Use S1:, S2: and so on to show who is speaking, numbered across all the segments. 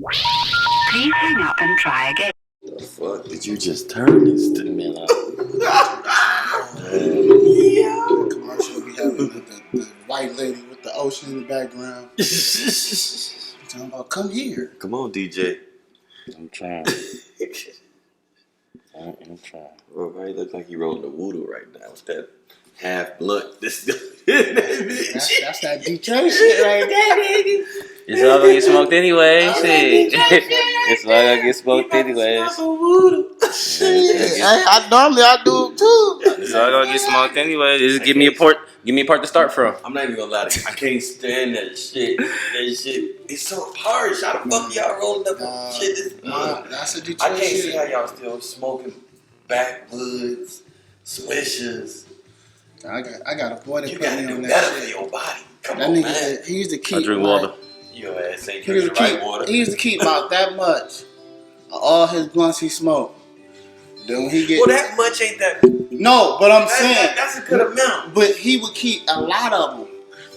S1: Please hang up and try again.
S2: The fuck did you just turn this to me like?
S3: Yeah. The commercial we having the white lady with the ocean in the background. Talking about, come here.
S2: Come on, DJ.
S4: I'm trying. I'm trying.
S2: Bro, right? Look like he rolling the voodoo right now with that half blunt. This
S3: That's that Detroit shit right there, baby.
S4: It's all gonna get smoked anyway. Shit. It's all gonna get smoked anyways.
S3: Shit. I normally I do it too.
S4: It's all gonna get smoked anyway. Just give me a part to start from.
S2: I'm not even gonna lie to you. I can't stand that shit. That shit. It's so harsh. How the fuck y'all rolling up on shit?
S3: That's a Detroit
S2: I can't
S3: shit.
S2: see how y'all still smoking backwoods, swishers.
S3: I got a boy that
S2: You
S3: put
S2: gotta
S3: me
S2: do
S3: on
S2: better
S3: that
S2: for
S3: shit.
S2: your body. Come
S3: That
S2: on,
S3: nigga
S2: man.
S3: said he used to keep.
S4: I drink water.
S2: Your ass ain't
S3: He used
S2: drinking
S3: to
S2: right
S3: keep.
S2: water.
S3: He used to keep about that much of all his blunts he smoked. Then when he get
S2: Well, that much ain't that.
S3: no, but I'm saying
S2: That's a good amount.
S3: But he would keep a lot of them,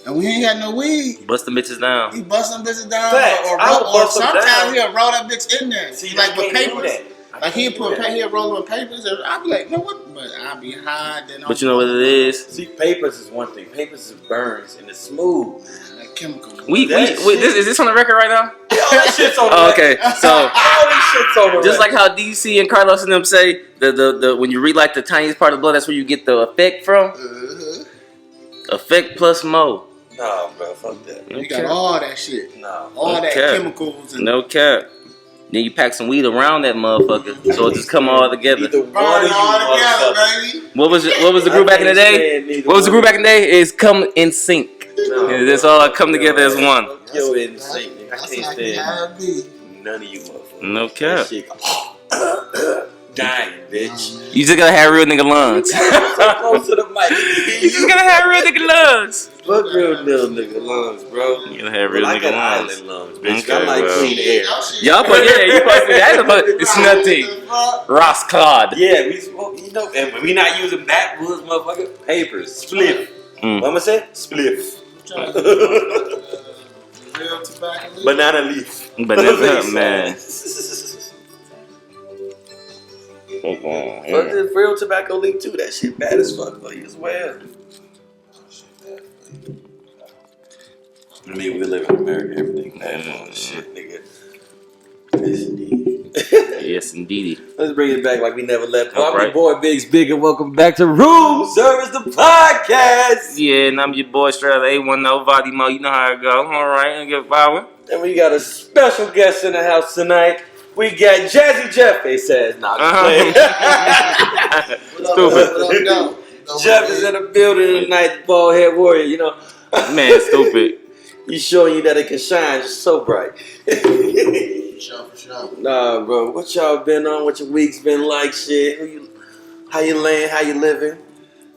S3: and when he ain't got no weed,
S4: Bust the bitches down.
S3: he bust them bitches down,
S2: Facts.
S3: or
S2: I would bust them
S3: sometimes
S2: down.
S3: he'll roll that bitch in there.
S2: See,
S3: like
S2: I
S3: with
S2: can't do
S3: papers.
S2: that.
S3: Like he'll roll them with papers, and I'll be like, man, what? But I'll be high. Then
S4: But you know what it is?
S2: See, papers is one thing. Papers is burns and it's smooth.
S3: Man, that chemical.
S4: Is this on the record right now?
S2: Yeah, all that shit's on the
S4: Oh,
S2: record.
S4: okay. So
S2: All this shit's on the
S4: just like
S2: record.
S4: how DC and Carlos and them say the when you read like the tiniest part of the blood, that's where you get the effect from. Effect plus mo.
S2: Nah, bro, fuck that.
S3: You got all that shit,
S2: Nah.
S3: all that
S4: cap.
S3: chemicals, and
S4: No cap. Then you pack some weed around that motherfucker, so it just come all together.
S2: Neither
S3: burn
S2: one of you
S3: all together,
S2: motherfuckers.
S3: baby.
S4: What was the group back in the day? What was the group back in the day? Is come in sync.
S2: No,
S4: Yeah, that's all come together as one.
S2: Yo, insane. I
S3: That's
S2: can't
S3: like you
S2: stand
S3: have me.
S2: none of you motherfuckers.
S4: No
S2: That
S4: cap.
S2: shit dying, bitch.
S4: You just gotta have real nigga lungs.
S2: So close to the mic.
S4: You just gotta have real nigga lungs.
S2: Fuck real little nigga lungs, bro.
S4: You gotta have real
S2: I
S4: nigga
S2: got
S4: lungs.
S2: island lungs, bitch.
S4: Okay,
S2: I like
S4: well.
S2: clean air.
S4: Y'all put you supposed to it's nothing. Ross Claude.
S2: Yeah, we smoke, you know, and we not using backwoods, motherfucker. Papers, spliff. What I'ma say? Spliff.
S3: Real tobacco leaf.
S2: Banana leaf.
S4: Banana, man.
S2: Fuck this real tobacco leaf too. That shit bad as fuck for you as well. I mean, we live in America, everything bad for shit, nigga. Yes, indeed.
S4: Yes, indeedy.
S2: Let's bring it back like we never left.
S4: All
S2: I'm your
S4: right.
S2: boy Biggs Big, and welcome back to Room Service, the podcast.
S4: Yeah, and I'm your boy straight out of A10 Vadimo. You know how it go. All right, and get power.
S2: And we got a special guest in the house tonight. We got Jazzy Jeff. He says, "Nah, just playing."
S4: Stupid.
S2: Jeff is in the building tonight, the bald head warrior. You know,
S4: Man, stupid.
S2: he's showing you that it can shine just so bright.
S3: Sure.
S2: Nah, bro, what y'all been on? What your week's been like? Shit, how you laying? How you living?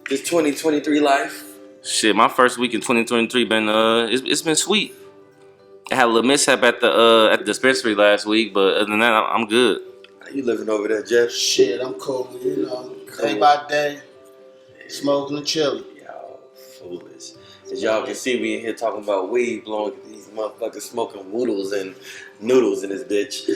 S2: This 2023 life.
S4: Shit, my first week in 2023 been it's been sweet. I had a little mishap at the dispensary last week, but other than that, I'm good.
S2: How you living over there, Jeff?
S3: Shit, I'm cool. You know, day by day, smoking and chilling.
S2: Y'all foolish. As y'all can see, we in here talking about weed, blowing these motherfuckers smoking woodles and noodles in this bitch.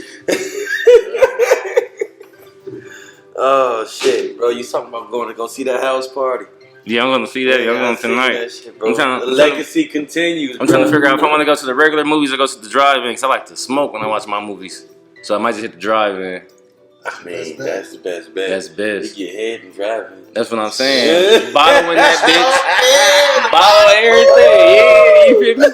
S2: Oh shit, bro! You talking about going to go see that house party?
S4: Yeah, I'm gonna see that. I'm going tonight.
S2: That shit, bro.
S4: I'm trying-
S2: the legacy continues.
S4: I'm trying to figure out if I want to go to the regular movies or go to the drive-in, because I like to smoke when I watch my movies. So I might just hit the drive-in.
S2: I mean, that's the best bet.
S4: That's best.
S2: You get head and driving.
S4: That's what I'm saying. Bottling that bitch. Bottle everything. Yeah, you feel me?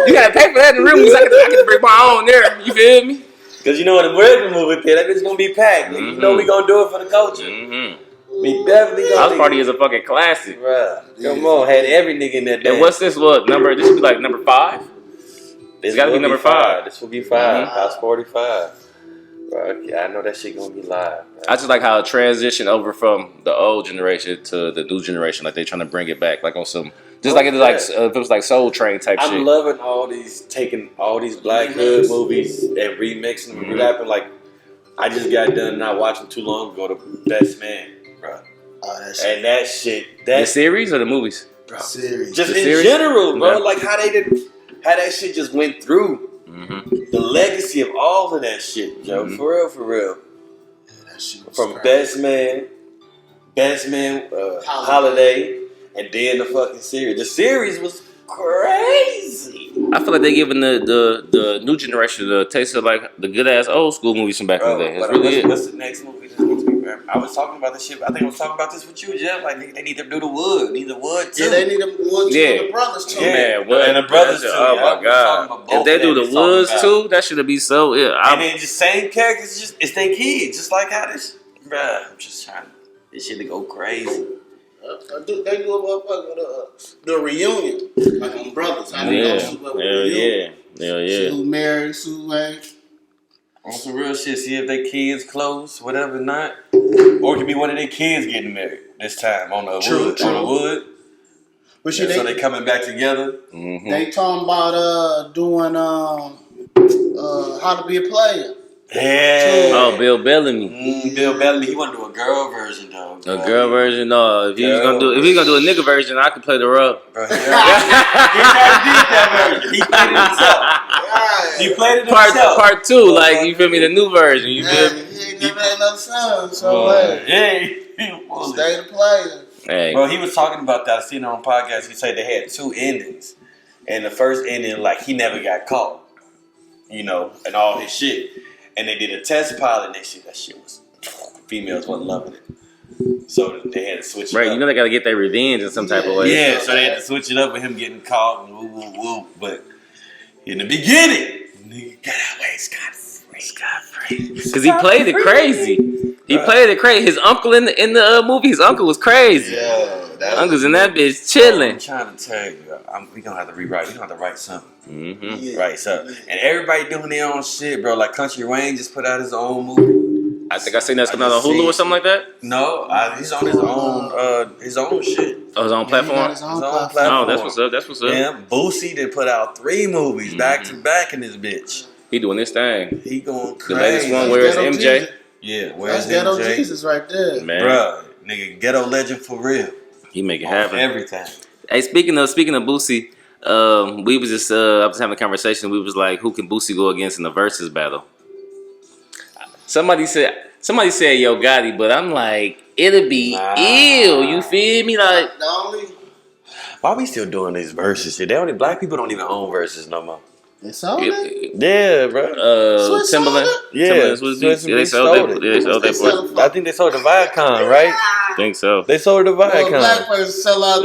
S4: You gotta pay for that in the real movies. I can bring my own there. You feel me?
S2: Because you know in the regular movie theater, that bitch gonna be packed. You know we gonna do it for the culture. We definitely gonna.
S4: House Party is a fucking classic.
S2: Bruh, come on, had every nigga in that.
S4: And what's this? What number? This should be like number 5. It's gotta be number 5.
S2: This will be 5. House 45. Bro, yeah, I know that shit gonna be live. Bro.
S4: I just like how it transitioned over from the old generation to the new generation. Like they trying to bring it back, like on some, just like it was like if it was like Soul Train type shit.
S2: I'm loving all these taking all these Black Hood movies and remixing them, rapping. Like I just got done not watching too long ago. The Best Man, bro.
S3: Oh, that shit.
S2: And that shit,
S4: The series or the movies?
S2: bro,
S3: Series.
S2: just
S4: The
S2: in
S4: series?
S2: general, bro.
S4: Yeah.
S2: Like how they did how that shit just went through.
S4: Mm-hmm.
S2: The legacy of all of that shit, Joe.
S4: Mm-hmm.
S2: For real.
S3: Yeah, that shit was
S2: From
S3: crazy.
S2: Best Man, Holiday, and then the fucking series. The series was crazy.
S4: I feel like they giving the new generation the taste of like the good ass old school movies from back in the day. That's really it.
S2: What's the next movie that needs to be grabbed? I was talking about this shit. I think I was talking about this with you, Jeff. Like they need to do the Wood. Need the Wood too.
S3: Yeah, they need them one, two,
S4: Yeah.
S3: and the brothers too.
S2: Yeah.
S4: Man, what?
S2: And the brothers too.
S4: Oh
S2: Yeah,
S4: my
S2: we
S4: god!
S2: talking about both
S4: If they
S2: of
S4: do
S2: them
S4: the
S2: we talking
S4: Woods
S2: about.
S4: too, that should be so. Yeah,
S2: And then just same characters, it's their kids, just like how this. Bruh, I'm just trying this shit to go crazy.
S3: They do a motherfucker the reunion, like on brothers. I
S4: yeah,
S3: don't know
S4: hell yeah, hell yeah.
S3: Sue Mary, Sue Wayne.
S2: On some real shit, see if they kids close, whatever not. Or it could be one of their kids getting married this time on the wood. On the wood.
S3: But shit,
S2: So they coming back together.
S4: Mm-hmm.
S3: they talking about doing How to Be a Player.
S2: Yeah.
S4: Oh, Bill Bellamy.
S2: Bill Bellamy, he want to do a girl version though.
S4: A girl version, no. If he's gonna do a nigga version, I could play the rub.
S2: Bro, he already did that version. He played it himself. He played it himself.
S4: Part two, like you feel me, the new version. You feel me?
S3: He ain't never had no son, so
S2: Hey,
S3: stay the player.
S4: Hey,
S2: bro, he was talking about that. I seen it on podcast. He said they had two endings, and the first ending, like he never got caught, and all his shit. And they did a test pilot, and that shit was females wasn't loving it, so they had to switch it
S4: right,
S2: up.
S4: they gotta get their revenge in some type of way.
S2: Yeah, so they had to switch it up with him getting caught and woo. But in the beginning, nigga got away scot free.
S4: Because he played it crazy. He played it crazy. His uncle in the movie, his uncle was crazy.
S3: Yeah,
S4: Uncle's in that bitch chilling.
S2: I'm trying to tell you, we gonna have to rewrite. We gonna have to write something.
S4: Mm-hmm.
S3: Yeah.
S2: Right, so and everybody doing their own shit, bro. Like Country Wayne just put out his own movie.
S4: I think I seen that's coming out on Hulu or something like that.
S2: No, he's on his own shit.
S4: Oh, his own platform.
S3: His own
S2: His own
S3: platform.
S2: platform.
S4: Oh, that's what's up. That's what's up.
S2: Yeah, Boosie did put out 3 movies back to back in this bitch.
S4: He doing this thing.
S2: He going
S4: The
S2: crazy.
S4: latest one, where is
S3: Ghetto
S4: MJ?
S3: Jesus.
S2: Yeah, where's
S3: That's Ghetto
S2: MJ?
S3: Jesus right there.
S4: Man,
S2: Bruh, nigga, ghetto legend for real.
S4: he make it
S2: On
S4: happen.
S2: everything.
S4: Hey, speaking of Boosie, we was just I was having a conversation. We was like, who can Boosie go against in the versus battle? Somebody said Yo Gotti, but I'm like, it'll be ill. You feel me? Like,
S3: The only
S2: Why we still doing these verses shit? Black people don't even own verses no more.
S3: it's on it.
S2: Yeah, bro.
S3: Swiss
S4: Timberland.
S3: sold
S2: Yeah,
S4: Timberland Swiss Beats. Yeah, they sold that. Yeah, they sold that for.
S2: I think they sold the Viacom, right?
S4: Think so.
S2: They sold the
S3: Well, a black
S2: Viacom.
S3: person sell out.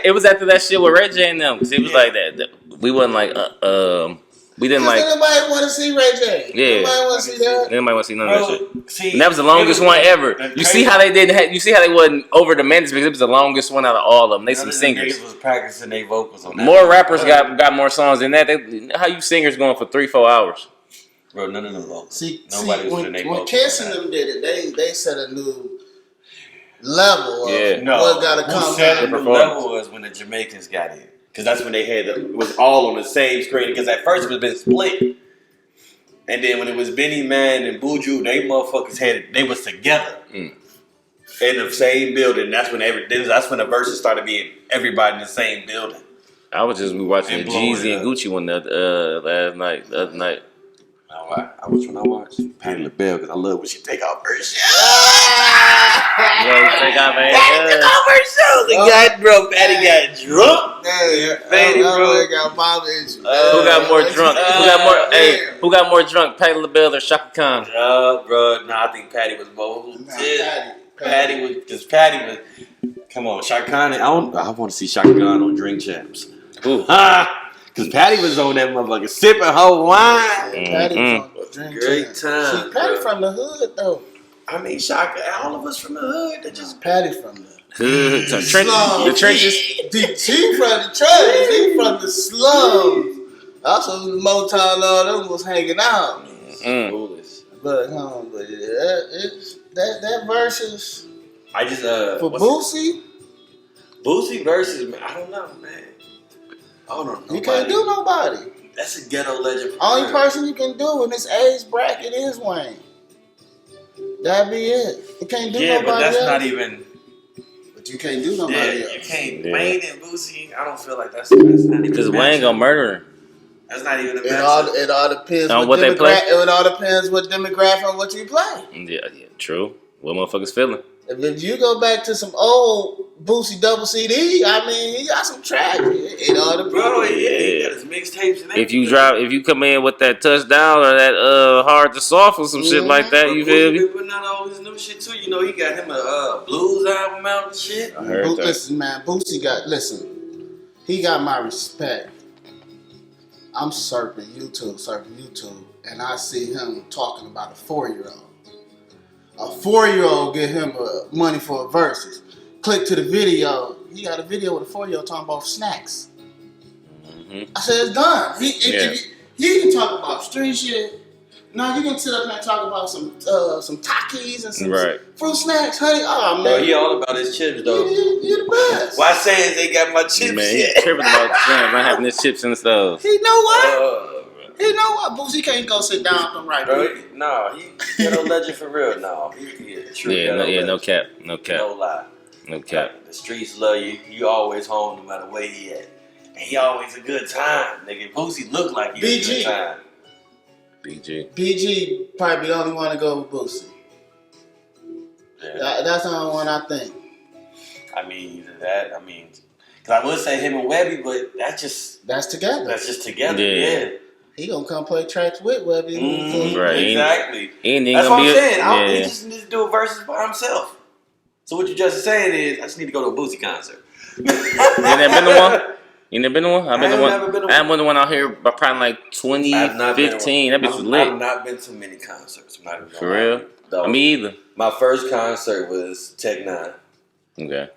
S4: It was after that shit with Ray J and them, because it was like that. We wasn't like we didn't like.
S3: Nobody want to see Ray J.
S4: Yeah.
S3: Nobody want to see that.
S4: Anybody want to see none of that shit?
S2: See,
S4: And that was the longest one ever. You see how they didn't. You see how they wasn't over demanded because it was the longest one out of all of them. They some singers.
S2: Niggas was practicing their vocals on that.
S4: More rappers got more songs than that. How you singers going for 3-4 hours?
S2: Bro, none of them vocals.
S3: See,
S2: Nobody was putting their
S3: when
S2: vocals
S3: Kiss
S2: on
S3: and
S2: that.
S3: them did it, they set a new level of
S4: Yeah.
S2: No,
S3: what got to
S2: who
S3: come
S2: set
S3: out.
S2: the
S4: performance.
S2: level was when the Jamaicans got in. Because that's when they had it was all on the same screen. Because at first it was been split. And then when it was Benny Man and Buju, they motherfuckers they was together. In the same building. That's when the verses started being everybody in the same building.
S4: I was just watching
S2: And
S4: the
S2: blowing
S4: Jeezy
S2: it
S4: and
S2: up.
S4: Gucci one the other night.
S2: Which one I watched? Patti LaBelle, because I love when she take off her shoes.
S4: Take off
S2: Take off her shoes. Bro, Patty got drunk. Patty, bro.
S3: Got mama issues.
S4: Who got more drunk? Who got more drunk? Patti LaBelle or Shaka Khan?
S2: Bro. Nah, I think Patty was both. Patty was. Come on, Shaka Khan. I want to see Shaka Khan on Drink Champs.
S4: Ooh.
S2: Because Patty was on that motherfucker sipping her wine.
S3: Patty was on drink
S2: Great
S3: time.
S2: time.
S3: See, Patty
S2: bro.
S3: from the hood though.
S2: I mean, Shaka, all of us from the hood. They just.
S3: Patty from the
S4: The trenches.
S3: She from the trenches. He from the slums. Also, the Motown, all them was hanging out.
S2: Foolish.
S3: But that versus
S2: I just
S3: for Boosie,
S2: Boosie versus I don't know, man. I don't know.
S3: you can't do nobody.
S2: That's a ghetto legend.
S3: Only
S2: real.
S3: person you can do in this age bracket is Wayne. That'd be it. You can't do
S2: Yeah,
S3: nobody
S2: but that's
S3: else.
S2: not even.
S3: But you can't do nobody else.
S2: You can't. Yeah. Wayne and Boosie, I don't feel like that's not even.
S4: Because Wayne gonna murder him.
S2: That's not even a
S3: It all depends
S4: on what they play.
S3: It all depends what demographic and what you play.
S4: Yeah, true. What motherfuckers feeling?
S3: If you go back to some old Boosie double CD, I mean, he got some tracks. It all depends.
S2: Bro, he got his mixtapes and everything.
S4: If you come in with that touchdown or that hard to soft or some shit like that, you feel me?
S2: He been putting out all his new shit too. You know, he got him a blues album out and shit.
S4: I heard that.
S3: Listen, man, he got my respect. I'm surfing YouTube, and I see him talking about a 4-year-old. A 4-year-old get him money for a verses. Click to the video. He got a video with a 4-year-old talking about snacks. Mm-hmm. I said it's done. He can talk about street shit. No, you can sit up and talk about some Takis and some fruit snacks, honey. Oh man,
S2: bro, he all about his chips though.
S3: You the best.
S2: Why saying they got my chips?
S4: Man, he tripping about not having his chips and stuff.
S3: He know what? He know what? Boosie can't go sit down and write.
S2: Bro, he a legend for real. No, he a true.
S4: No cap. No
S2: lie.
S4: No cap.
S2: Like, the streets love you. You always home no matter where he at. And he always a good time. Nigga, Boosie look like he a good time.
S3: BG probably the only one to go with Boosie. Yeah. That's the only one I think.
S2: I mean, either that. I mean, because I would say him and Webby, but that's together. That's just together. Yeah.
S3: He gonna come play tracks with Webby.
S2: Right. Exactly.
S3: That's
S2: what I'm saying. He just needs to do a verses by himself. So what you just saying is, I just need to go to a Boosie concert.
S4: You never been to one? You never been to one? I've been to one. I haven't been to one out here by probably like 2015. That bitch was lit.
S2: I've not been to many concerts.
S4: For real? No. Me either.
S2: My first concert was Tech 9.
S4: Okay.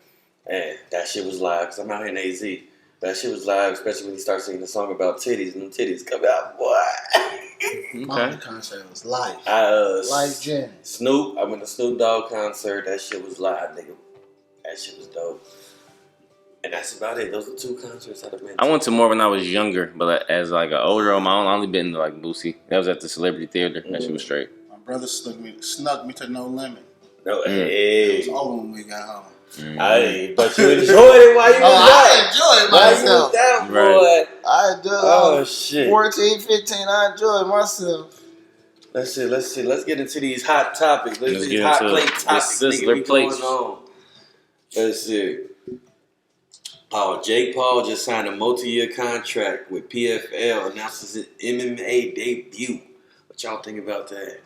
S2: And that shit was live because I'm out here in AZ. That shit was live, especially when you start singing the song about titties and them titties come out, boy.
S3: My concert was live.
S2: Live jam. Snoop, I went to Snoop Dogg concert. That shit was live, nigga. That shit was dope. And that's about it. Those are 2 concerts I've been to.
S4: I went to more when I was younger, but as like an older, I only been to like Boosie. That was at the Celebrity Theater. That shit was straight.
S3: My brother snuck me to No Limit.
S2: Hey.
S3: It was over when we got home.
S2: But you enjoyed it while you was out.
S3: I enjoyed myself.
S2: Boy.
S3: I did.
S2: Oh, shit.
S3: 14, 15, I enjoyed myself.
S2: Let's see. Let's get into these hot topics. Let's get hot plate topics.
S4: Sizzler plates.
S2: Let's see. Oh, Jake Paul just signed a multi-year contract with PFL, announces his MMA debut. What y'all think about that?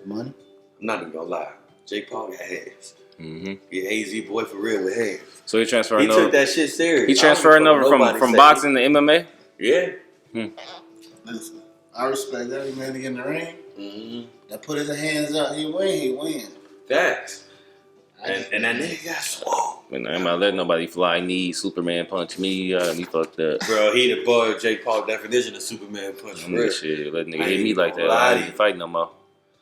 S3: Money?
S2: I'm not even gonna lie. Jake Paul got hands. Mm-hmm. He AZ boy for real with hands.
S4: So he transferring over.
S2: He took that shit serious.
S4: He transferring over from boxing to MMA?
S2: Yeah.
S3: Listen, I respect every man to get in the ring. Mm-hmm. That put his hands up, he win.
S2: Facts. And that nigga got swole.
S4: Man, I ain't about to let nobody fly knee, Superman punch me. He fucked up.
S2: Bro, he the boy of Jake Paul definition of Superman punch.
S4: Shit, let nigga hit me like that. I ain't fight no more.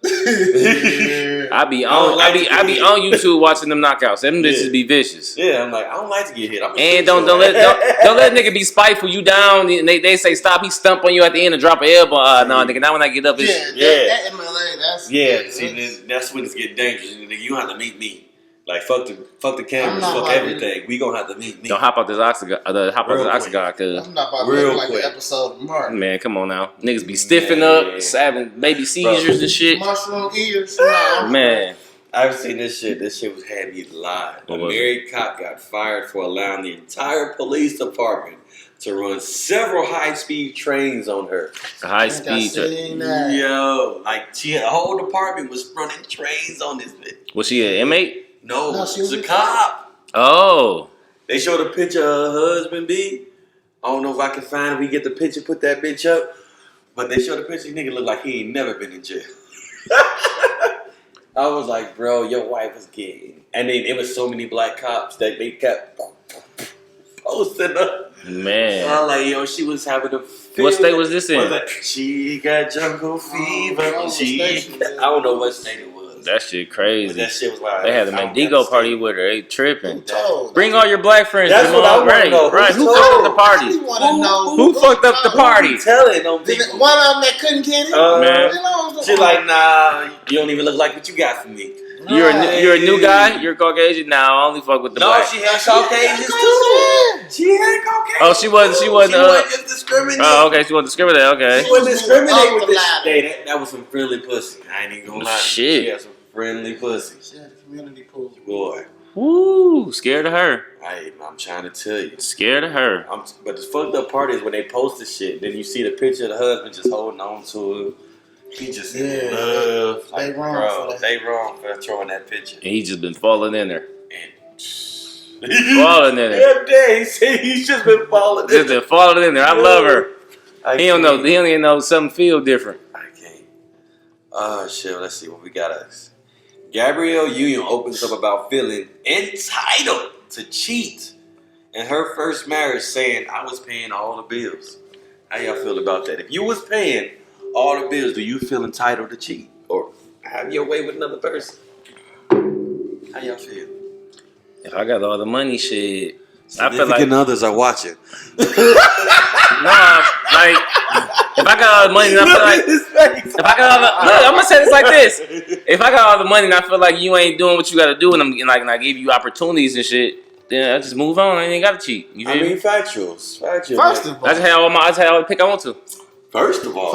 S4: I be on YouTube watching them knockouts. Them bitches be vicious.
S2: Yeah, I'm like, I don't like to get hit.
S4: And don't let nigga be spiteful. You down? And they say stop. He stump on you at the end and drop an elbow. No, nigga. Now when I get up, it's
S3: that MLA.
S2: See, that's when it's getting dangerous. Nigga, you have to meet me. Like fuck the cameras, fuck everything. We gonna have to meet me.
S4: Don't hop out this octagon, cause
S3: I'm not about to look like the episode of Mark.
S4: Man, come on now, niggas be stiffing up, having baby seizures and shit.
S3: Mushroom ears,
S4: man.
S2: I've seen this shit. This shit was had me live. A married cop got fired for allowing the entire police department to run several high-speed trains on her.
S4: High-speed train.
S2: Yo, like the whole department was running trains on this bitch.
S4: Was she an inmate?
S2: No, she was a cop.
S4: Oh.
S2: They showed a picture of her husband, B. I don't know if I can find it. We get the picture, put that bitch up. But they showed the picture. Nigga look like he ain't never been in jail. I was like, bro, your wife was getting. And then it was so many black cops that they kept posting up.
S4: Man.
S2: I was like, yo, she was having a fit.
S4: What state was this in?
S2: She got jungle fever. I don't know what state it was.
S4: That shit crazy.
S2: But that shit was wild.
S4: They had a Mendigo party with her. They tripping.
S3: Who
S4: Bring all your black friends.
S2: That's
S4: Jamal.
S2: what I want to know.
S4: Right. Who fucked up the party? Who fucked up the party?
S2: Telling on people.
S3: One of them that couldn't get it.
S4: Man.
S2: She's like, nah, you don't even look like what you got for me.
S4: You're a new guy. You're Caucasian now. I only fuck with the black.
S2: she had Caucasians too. She had Caucasians.
S4: Oh, she wasn't.
S2: She wasn't just discriminating.
S4: Oh, okay. She wasn't discriminate. Okay.
S2: She wasn't discriminating with this. Hey, that was some friendly pussy. I ain't even gonna lie.
S4: Shit.
S2: She had some friendly pussy.
S3: She had a community pool.
S2: Boy.
S4: Woo! Scared of her.
S2: Hey, I'm trying to tell you.
S4: Scared of her.
S2: But the fucked up part is when they post the shit, then you see the picture of the husband just holding on to her. He just in love. Like,
S3: they wrong for that.
S2: They wrong for throwing that picture.
S4: And he just been falling in there.
S2: And
S4: Falling in there.
S2: He's just been falling in
S4: Just been falling in there. I love her. He don't know.
S2: can't.
S4: He don't even know something feel different.
S2: I can't. Oh shit. Let's see what we got us. Gabrielle Union opens up about feeling entitled to cheat in her first marriage, saying, "I was paying all the bills." How y'all feel about that? If you was paying all the bills, do you feel entitled to cheat or have your way with another person? How y'all feel?
S4: If I got all the money, shit. I feel like
S2: others are watching.
S4: nah, like if I got all the money, and I feel like if I got all the look, I'm gonna say this like this: if I got all the money and I feel like you ain't doing what you got to do, and I give you opportunities and shit, then I just move on. I ain't gotta cheat. You feel me?
S2: Factuals.
S3: First of all,
S4: I just had all the pick I want to.
S2: First of all,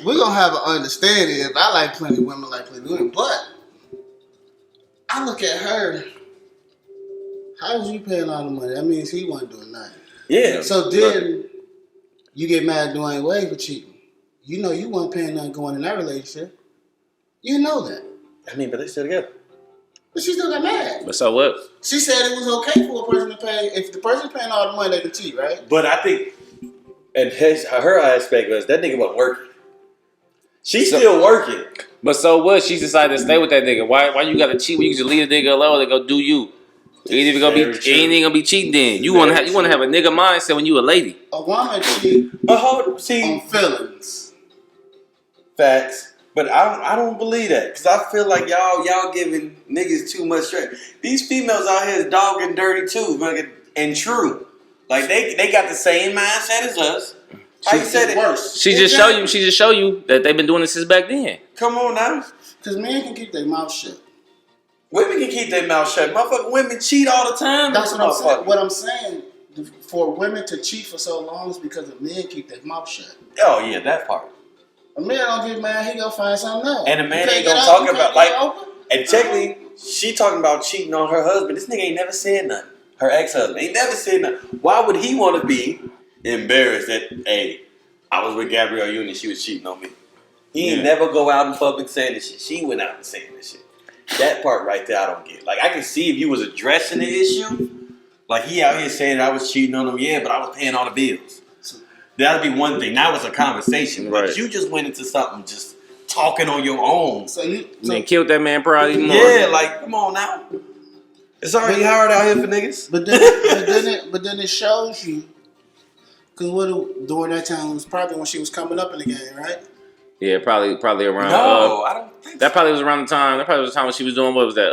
S3: we're gonna have an understanding. If I like plenty of women, like plenty of women, but I look at her. How was you paying all the money? That means he wasn't doing nothing.
S2: yeah.
S3: So then you get mad at Dwayne Wade for cheating. You know you weren't paying nothing going in that relationship. You know that.
S2: I mean, but they still together.
S3: But she still got mad.
S4: But so what?
S3: She said it was okay for a person to pay. If the person paying all the money, they can cheat, right?
S2: But I think, and her aspect was that nigga wasn't working. She's still working.
S4: But so what? She decided to stay with that nigga. Why you gotta cheat when you can just leave the nigga alone and go do you? You ain't even gonna be cheating then. You wanna have a nigga mindset when you a lady.
S3: A woman cheat on feelings.
S2: Facts. But I don't believe that because I feel like y'all giving niggas too much strength. These females out here is dog and dirty too, and true. Like they got the same mindset as us. How you said it? Worse.
S4: She just show you that they've been doing this since back then.
S2: Come on now.
S3: Because men can keep their mouth shut.
S2: Women can keep their mouth shut. Motherfucking women cheat all the time.
S3: That's what I'm saying. What I'm saying, for women to cheat for so long is because the men keep their mouth shut.
S2: Oh yeah, that part.
S3: A man don't get mad, he gonna find something else.
S2: And a man ain't gonna talk about like. And technically, she talking about cheating on her husband. This nigga ain't never said nothing. Her ex-husband ain't never said nothing. Why would he want to be embarrassed that hey, I was with Gabrielle Union, she was cheating on me? He ain't never go out in public saying this shit. She went out and saying this shit. That part right there, I don't get. Like, I can see if you was addressing the issue, like he out here saying I was cheating on him, yeah, but I was paying all the bills. That'd be one thing. That was a conversation,
S4: right.
S2: But you just went into something just talking on your own.
S3: So you
S4: killed that man probably even more.
S2: Yeah, like come on now. It's already hard out here for niggas.
S3: But then it shows you, because during that time it was probably when she was coming up in the game, right?
S4: Yeah, probably around.
S2: No, I don't think
S4: that probably was around the time. That probably was the time when she was doing what was that?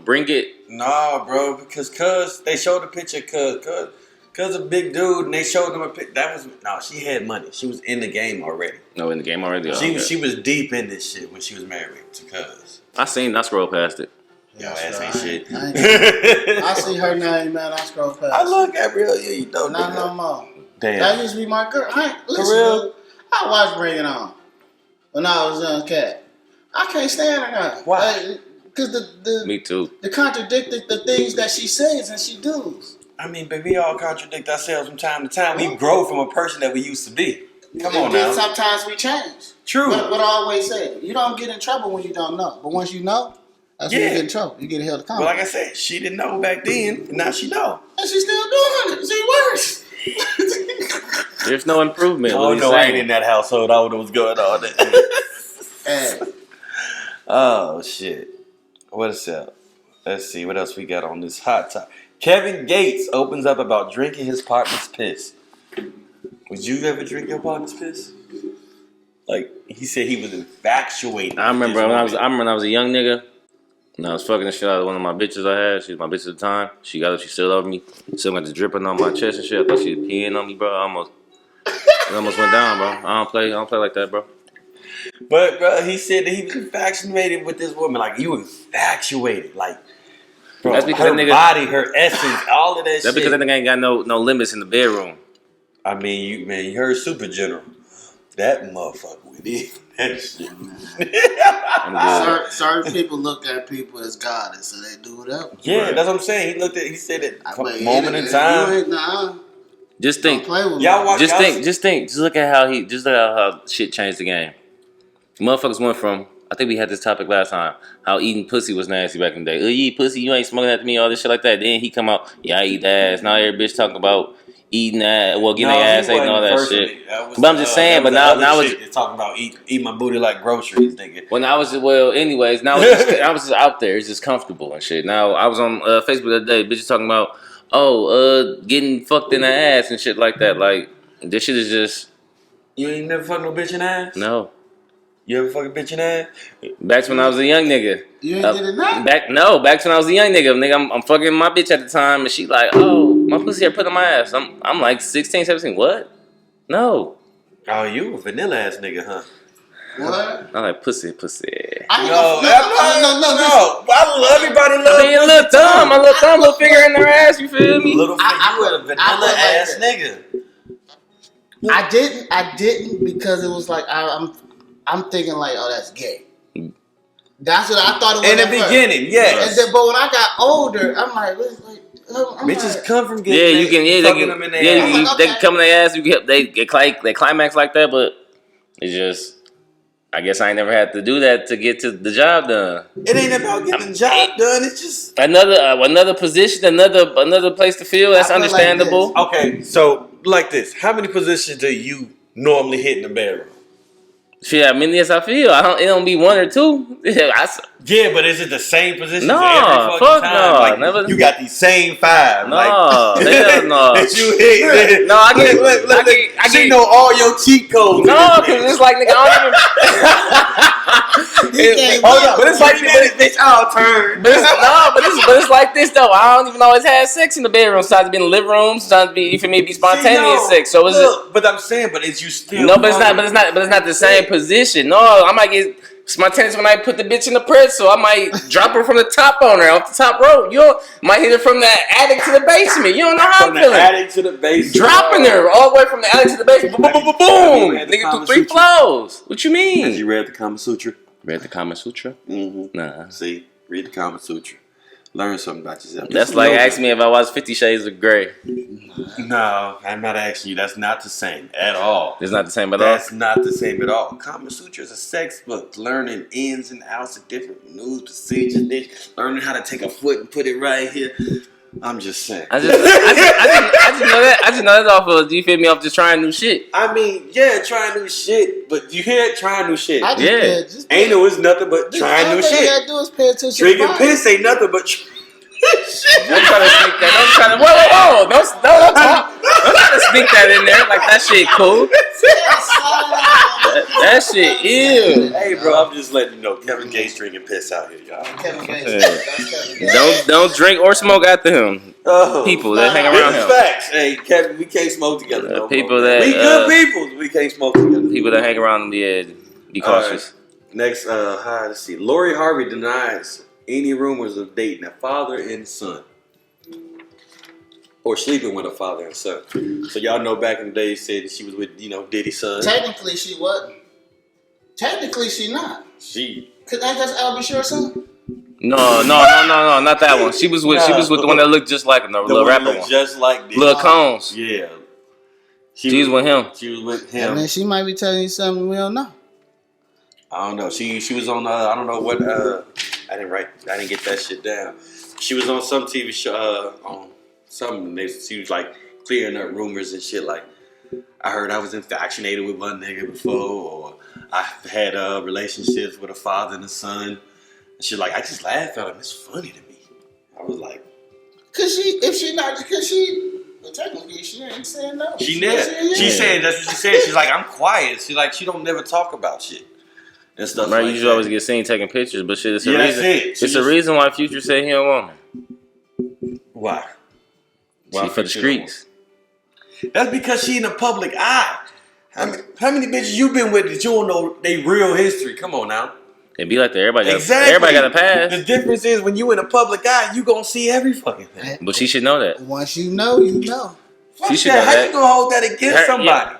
S4: Bring It.
S2: No, bro, because they showed the picture. Cause a big dude, and they showed them a picture. She had money. She was in the game already.
S4: No, in the game already.
S2: She was deep in this shit when she was married to Cuz.
S4: I scrolled past it.
S2: Yo, ass ain't shit.
S3: I see her name, man. I scroll past.
S2: I love Gabrielle. Yeah, you know.
S3: Not no more.
S2: Damn.
S3: That used to be my girl. Listen,
S2: For real?
S3: dude, I watched Bring It On when I was a young cat. I can't stand her now.
S2: Why?
S3: Because
S4: Me too.
S3: the contradicted the things that she says and she does.
S2: I mean, but we all contradict ourselves from time to time. We grow from a person that we used to be. Come on now.
S3: Sometimes we change.
S2: True.
S3: What I always say, you don't get in trouble when you don't know. But once you know, that's when you get in trouble. You get held accountable.
S2: Well, like I said, she didn't know back then, and now she know.
S3: And she's still doing it. She worse.
S4: There's no improvement.
S2: Oh no, I ain't in that household. I don't know what's going on there.
S3: Hey.
S2: Oh shit. What is that? Let's see what else we got on this hot topic. Kevin Gates opens up about drinking his partner's piss. Would you ever drink your partner's piss? Like he said, he was infatuated.
S4: I remember when I was a young nigga. And I was fucking the shit out of one of my bitches I had. She was my bitch at the time. She got up, she still over me. Still got the dripping on my chest and shit. I thought she was peeing on me, bro. It almost went down, bro. I don't play like that, bro.
S2: But bro, he said that he was infatuated with this woman. Like, you infatuated. Like, bro,
S4: That's because
S2: her
S4: that nigga,
S2: body, her essence, all of that shit.
S4: That's because that nigga ain't got no limits in the bedroom.
S2: I mean, you heard Super General. That motherfucker with it. That shit.
S3: Certain people look at people as goddess, so they do whatever.
S2: Yeah,
S4: Right.
S2: that's what I'm saying. He said it moment in
S3: You
S2: time.
S3: ain't, nah,
S4: Just think.
S3: don't play with
S2: Y'all
S3: me.
S2: watch-
S4: Just think. Just look at how shit changed the game. Motherfuckers went from, I think we had this topic last time, how eating pussy was nasty back in the day. Oh, you eat pussy, you ain't smoking that to me, all this shit like that. Then he come out, yeah, I eat ass. Now every bitch talking about eating ass, well, getting their ass ate and all that shit. But I'm just saying, but now
S2: it's talking about eat my booty like groceries, nigga.
S4: When I was, anyways, now I was just out there. It's just comfortable and shit. Now, I was on Facebook the other day, bitches talking about, getting fucked in the ass and shit like that. Like, this shit is just,
S2: You ain't never fucked no bitch in the ass?
S4: no.
S2: You ever fuck a bitch in the ass?
S4: Back to when I was a young nigga.
S3: You ain't did it now?
S4: Back to when I was a young nigga. Nigga, I'm fucking my bitch at the time, and she like, oh, my pussy here put on my ass. I'm like 16, 17. What? No.
S2: Oh, you a vanilla ass nigga, huh?
S3: What?
S4: I like pussy.
S3: I ain't
S2: No,
S3: no.
S2: I love everybody.
S4: I mean, a little thumb, little finger in their ass. You feel me?
S2: Little finger,
S3: I
S2: you a
S3: put
S2: vanilla
S3: like
S2: ass
S3: that.
S2: nigga.
S3: I didn't because it was like I'm thinking like, oh, that's gay. That's what I thought it was
S2: In the
S3: at first.
S2: beginning, yes.
S3: And then, but when I got older, I'm like,
S2: Bitches
S3: like,
S2: come from
S4: Yeah,
S2: getting
S4: you can. Yeah,
S2: fucking them in their ass.
S4: they can come in their ass. You get they climax like that, but it's just. I guess I ain't never had to do that to get to the job done.
S2: It ain't about getting the job done. It's just
S4: Another position, another place to feel. That's
S3: I feel like
S4: understandable.
S3: this.
S2: okay. So like this, how many positions do you normally hit in the bedroom?
S4: Shit, as many as I feel. It don't be one or two.
S2: Yeah, but is it the same positions
S4: No,
S2: every fucking
S4: fuck
S2: time?
S4: no,
S2: Like,
S4: never.
S2: you got these same five.
S4: No,
S2: like,
S4: no.
S2: that you hit.
S4: No, I
S2: She
S4: get.
S2: know all your cheat codes.
S4: No, because it's like, nigga,
S2: Hold up, but it's like bitch, I'll turn.
S4: but it's like this though. I don't even always have sex in the bedroom. Sometimes it be in the living room. Sometimes it be, you feel me, be spontaneous sex. So is it?
S2: But I'm saying, but is you still?
S4: No, but it's not the same position. No, I might get spontaneous when I put the bitch in the pretzel. I might drop her from the top on her off the top rope. You might hit her from the attic to the basement. You don't know how I'm feeling.
S2: From the attic to the basement.
S4: Dropping her all the way from the attic to the basement. Boom, boom, boom, boom.
S2: Have you read the
S4: Nigga
S2: Kama
S4: through 3
S2: Sutra?
S4: flows. What you mean?
S2: Have you read the Kama Sutra?
S4: Read the Kama Sutra?
S2: Mm-hmm.
S4: Nah.
S2: See, read the Kama Sutra. Learn something about yourself.
S4: That's like asking me if I watched 50 Shades of Grey.
S2: No, I'm not asking you. That's not the same at all.
S4: It's not the same at all.
S2: That's not the same at all. Kama Sutra is a sex book, learning ins and outs of different moves, procedures, learning how to take a foot and put it right here. I'm just saying.
S4: I just know that. I just know that off of, do you feel me, off just trying new shit.
S2: I mean, yeah, trying new shit, but you hear it, trying new shit. Ain't no, it's nothing but trying new shit.
S3: All you gotta do is pay attention.
S2: Drinking piss ain't nothing but shit.
S4: Don't try to sneak that. Don't try to. Whoa! Don't try to sneak that in there. Like that shit cool. That shit ew.
S2: Hey, bro, I'm just letting you know, Kevin Gates drinking piss out here, y'all.
S3: Kevin Gates.
S4: Don't drink or smoke after him.
S2: Oh,
S4: People that hang around him.
S2: Facts. Hey, Kevin, we can't smoke together. No
S4: People
S2: more,
S4: that
S2: we good people. We can't smoke together.
S4: People that hang around him, yeah, be cautious.
S2: Right. Next, let's see. Lori Harvey denies any rumors of dating a father and son, or sleeping with a father and son. So y'all know back in the day, said she was with Diddy's son.
S3: Technically, she wasn't. Technically, she not.
S2: She.
S3: Cause ain't that Al Bashir's son?
S4: No, not that one. She was with the one that looked just like him, the little rapper one.
S2: Just like this.
S4: Lil Combs.
S2: Yeah.
S4: She was with him.
S2: She was with him.
S3: And then she might be telling you something we don't know.
S2: I don't know. She was on I don't know what I didn't get that shit down. She was on some TV show on something. She was like clearing up rumors and shit like, I heard I was infatuated with one nigga before, or I had relationships with a father and a son. And she like, I just laughed at him. It's funny to me. I was like,
S3: technically she ain't saying no.
S2: She said that's what she said. She's like, I'm quiet. She's like, she don't never talk about shit and stuff.
S4: Right,
S2: like
S4: you always get seen taking pictures, but shit, it's a reason.
S2: That's it.
S4: It's a reason why Future said he don't want her.
S2: Why?
S4: She for the streets.
S2: That's because she in the public eye. How many bitches you been with that you don't know they real history? Come on now.
S4: It be like that. Everybody
S2: Exactly.
S4: got a pass.
S2: The difference is when you in a public eye, you gonna see every fucking thing.
S4: But she should know that.
S3: Once you know, you know.
S4: She should know
S2: How
S4: that.
S2: you gonna hold that against somebody?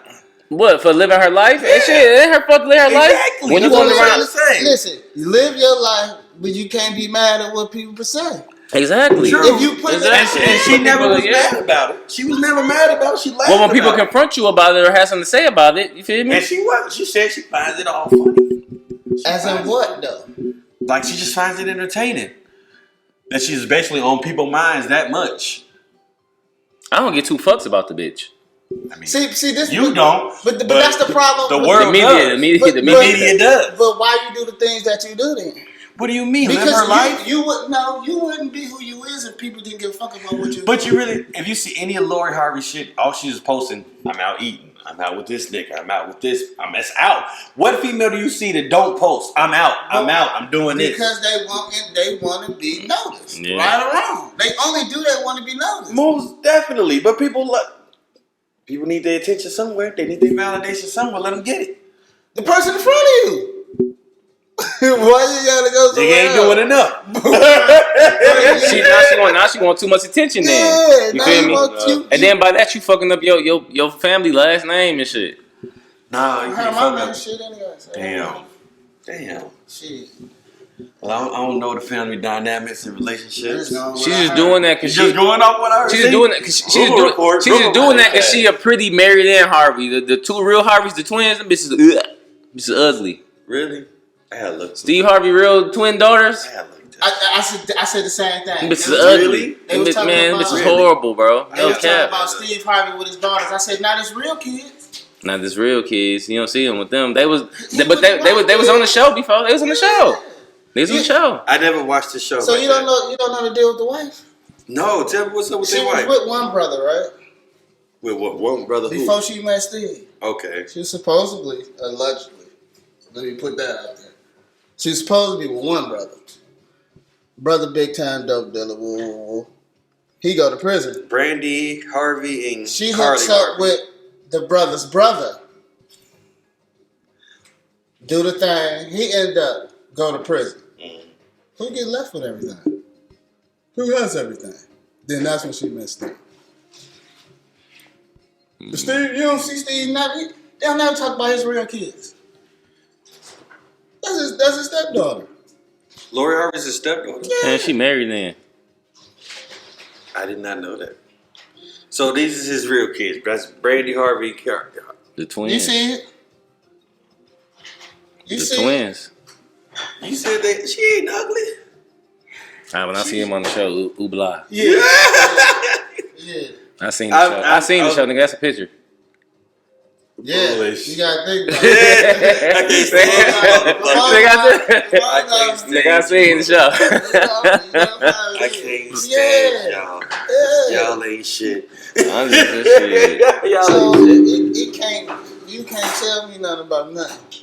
S4: What, for living her life?
S2: Yeah.
S4: And shit, it ain't her fault to live her life.
S2: Exactly.
S4: When you
S2: That's
S4: going
S2: what I'm
S4: around,
S2: saying.
S3: Listen, you live your life, but you can't be mad at what people say.
S4: exactly.
S2: True.
S3: If you put
S4: Exactly.
S2: And she never was
S4: Yeah.
S2: mad about it. She was never mad about it. She laughed
S4: Well, when people
S2: about it.
S4: confront you about it or have something to say about it, you feel me?
S2: And she was. She said she finds it all funny.
S3: As in what though?
S2: Like she just finds it entertaining. That she's basically on people's minds that much.
S4: I don't get two fucks about the bitch.
S2: I mean,
S3: See this.
S2: you don't.
S3: But that's the problem.
S2: The
S3: with
S2: world
S4: The media,
S2: does.
S4: the media,
S3: But-
S4: the
S3: but-
S4: media.
S2: does.
S3: But why you do the things that you do then?
S2: What do you mean? Live
S3: Because
S2: her life?
S3: you wouldn't be who you is if people didn't give a fuck about what you.
S2: But you really, if you see any of Lori Harvey shit, all she's posting, I'm out eating. I'm out with this nigga. I'm out with this. I'm out. What female do you see that don't post? I'm out. I'm doing this.
S3: Because they want to be noticed,
S4: Yeah.
S3: right or wrong. They only do that want to be noticed.
S2: Most definitely. But people need their attention somewhere. They need their validation somewhere. Let them get it.
S3: The person in front of you. Why you gotta go somewhere
S2: They ain't doing enough.
S4: Now she want too much attention. Then
S3: Yeah,
S4: you
S3: now
S4: feel
S3: you
S4: me?
S3: want you-
S4: And then by that you fucking up your family last name and shit.
S2: Nah, you
S3: Her
S2: can't
S3: mama
S2: fuck
S3: and
S2: up.
S3: shit anyway. So
S2: Damn.
S3: shit.
S2: Well, I don't know the family dynamics and relationships.
S4: She's just doing that because
S2: She's just going off what I heard.
S4: She's just doing that because she's just doing that because she a pretty married in Harvey. The two real Harveys, the twins, them bitches, bitches ugly.
S2: Really? I had looked.
S4: Steve Harvey, real twin daughters.
S2: I had looked.
S3: I said the same thing.
S4: Them bitches
S3: It was-
S4: ugly.
S3: They was talking
S4: Man,
S3: about-
S4: bitches
S2: Really?
S4: horrible, bro.
S3: They
S4: No
S3: was talking
S4: cap.
S3: about Steve Harvey with his daughters. I said, not his real kids.
S4: Not this real kids. You don't see them with them. They was on the show before. They was on the show. They was on the show.
S2: I never watched the show.
S3: So
S2: like
S3: you don't
S2: that.
S3: know the deal with the wife?
S2: No, tell me what's up with
S3: She
S2: their
S3: was
S2: wife.
S3: with one brother, right?
S2: With what one brother? Who?
S3: Before she met Steve.
S2: Okay.
S3: She was supposedly, allegedly, let me put that out there. She was supposed to be with one brother. Brother big time dope dealer. Woo, woo, woo. He go to prison.
S2: Brandy, Harvey, and
S3: She
S2: Carly
S3: hooks up
S2: Harvey.
S3: with the brother's brother. Do the thing. He end up go to prison. Who get left with everything? Who has everything? Then that's when she met Steve. Steve, you don't see Steve never. They'll never talk about his real kids. That's his stepdaughter.
S2: Lori Harvey's his stepdaughter.
S4: Man, she married then.
S2: I did not know that. So these is his real kids. That's Brandy, Harvey,
S4: The twins.
S3: You see it? You
S4: The
S3: see
S4: twins.
S2: You said that she ain't ugly.
S4: When I see him on the show, oobla.
S3: it? Yeah. Yeah.
S4: I seen the show. I seen the show, nigga. That's a picture.
S3: Yeah.
S2: Foolish.
S3: You gotta think about
S2: I
S3: it.
S2: can't stand
S4: Nigga, I seen the show.
S2: I can't stand y'all.
S3: Yeah.
S2: Y'all ain't shit.
S4: I'm just this shit.
S2: Y'all
S3: So
S2: ain't shit.
S3: you can't tell me nothing about nothing.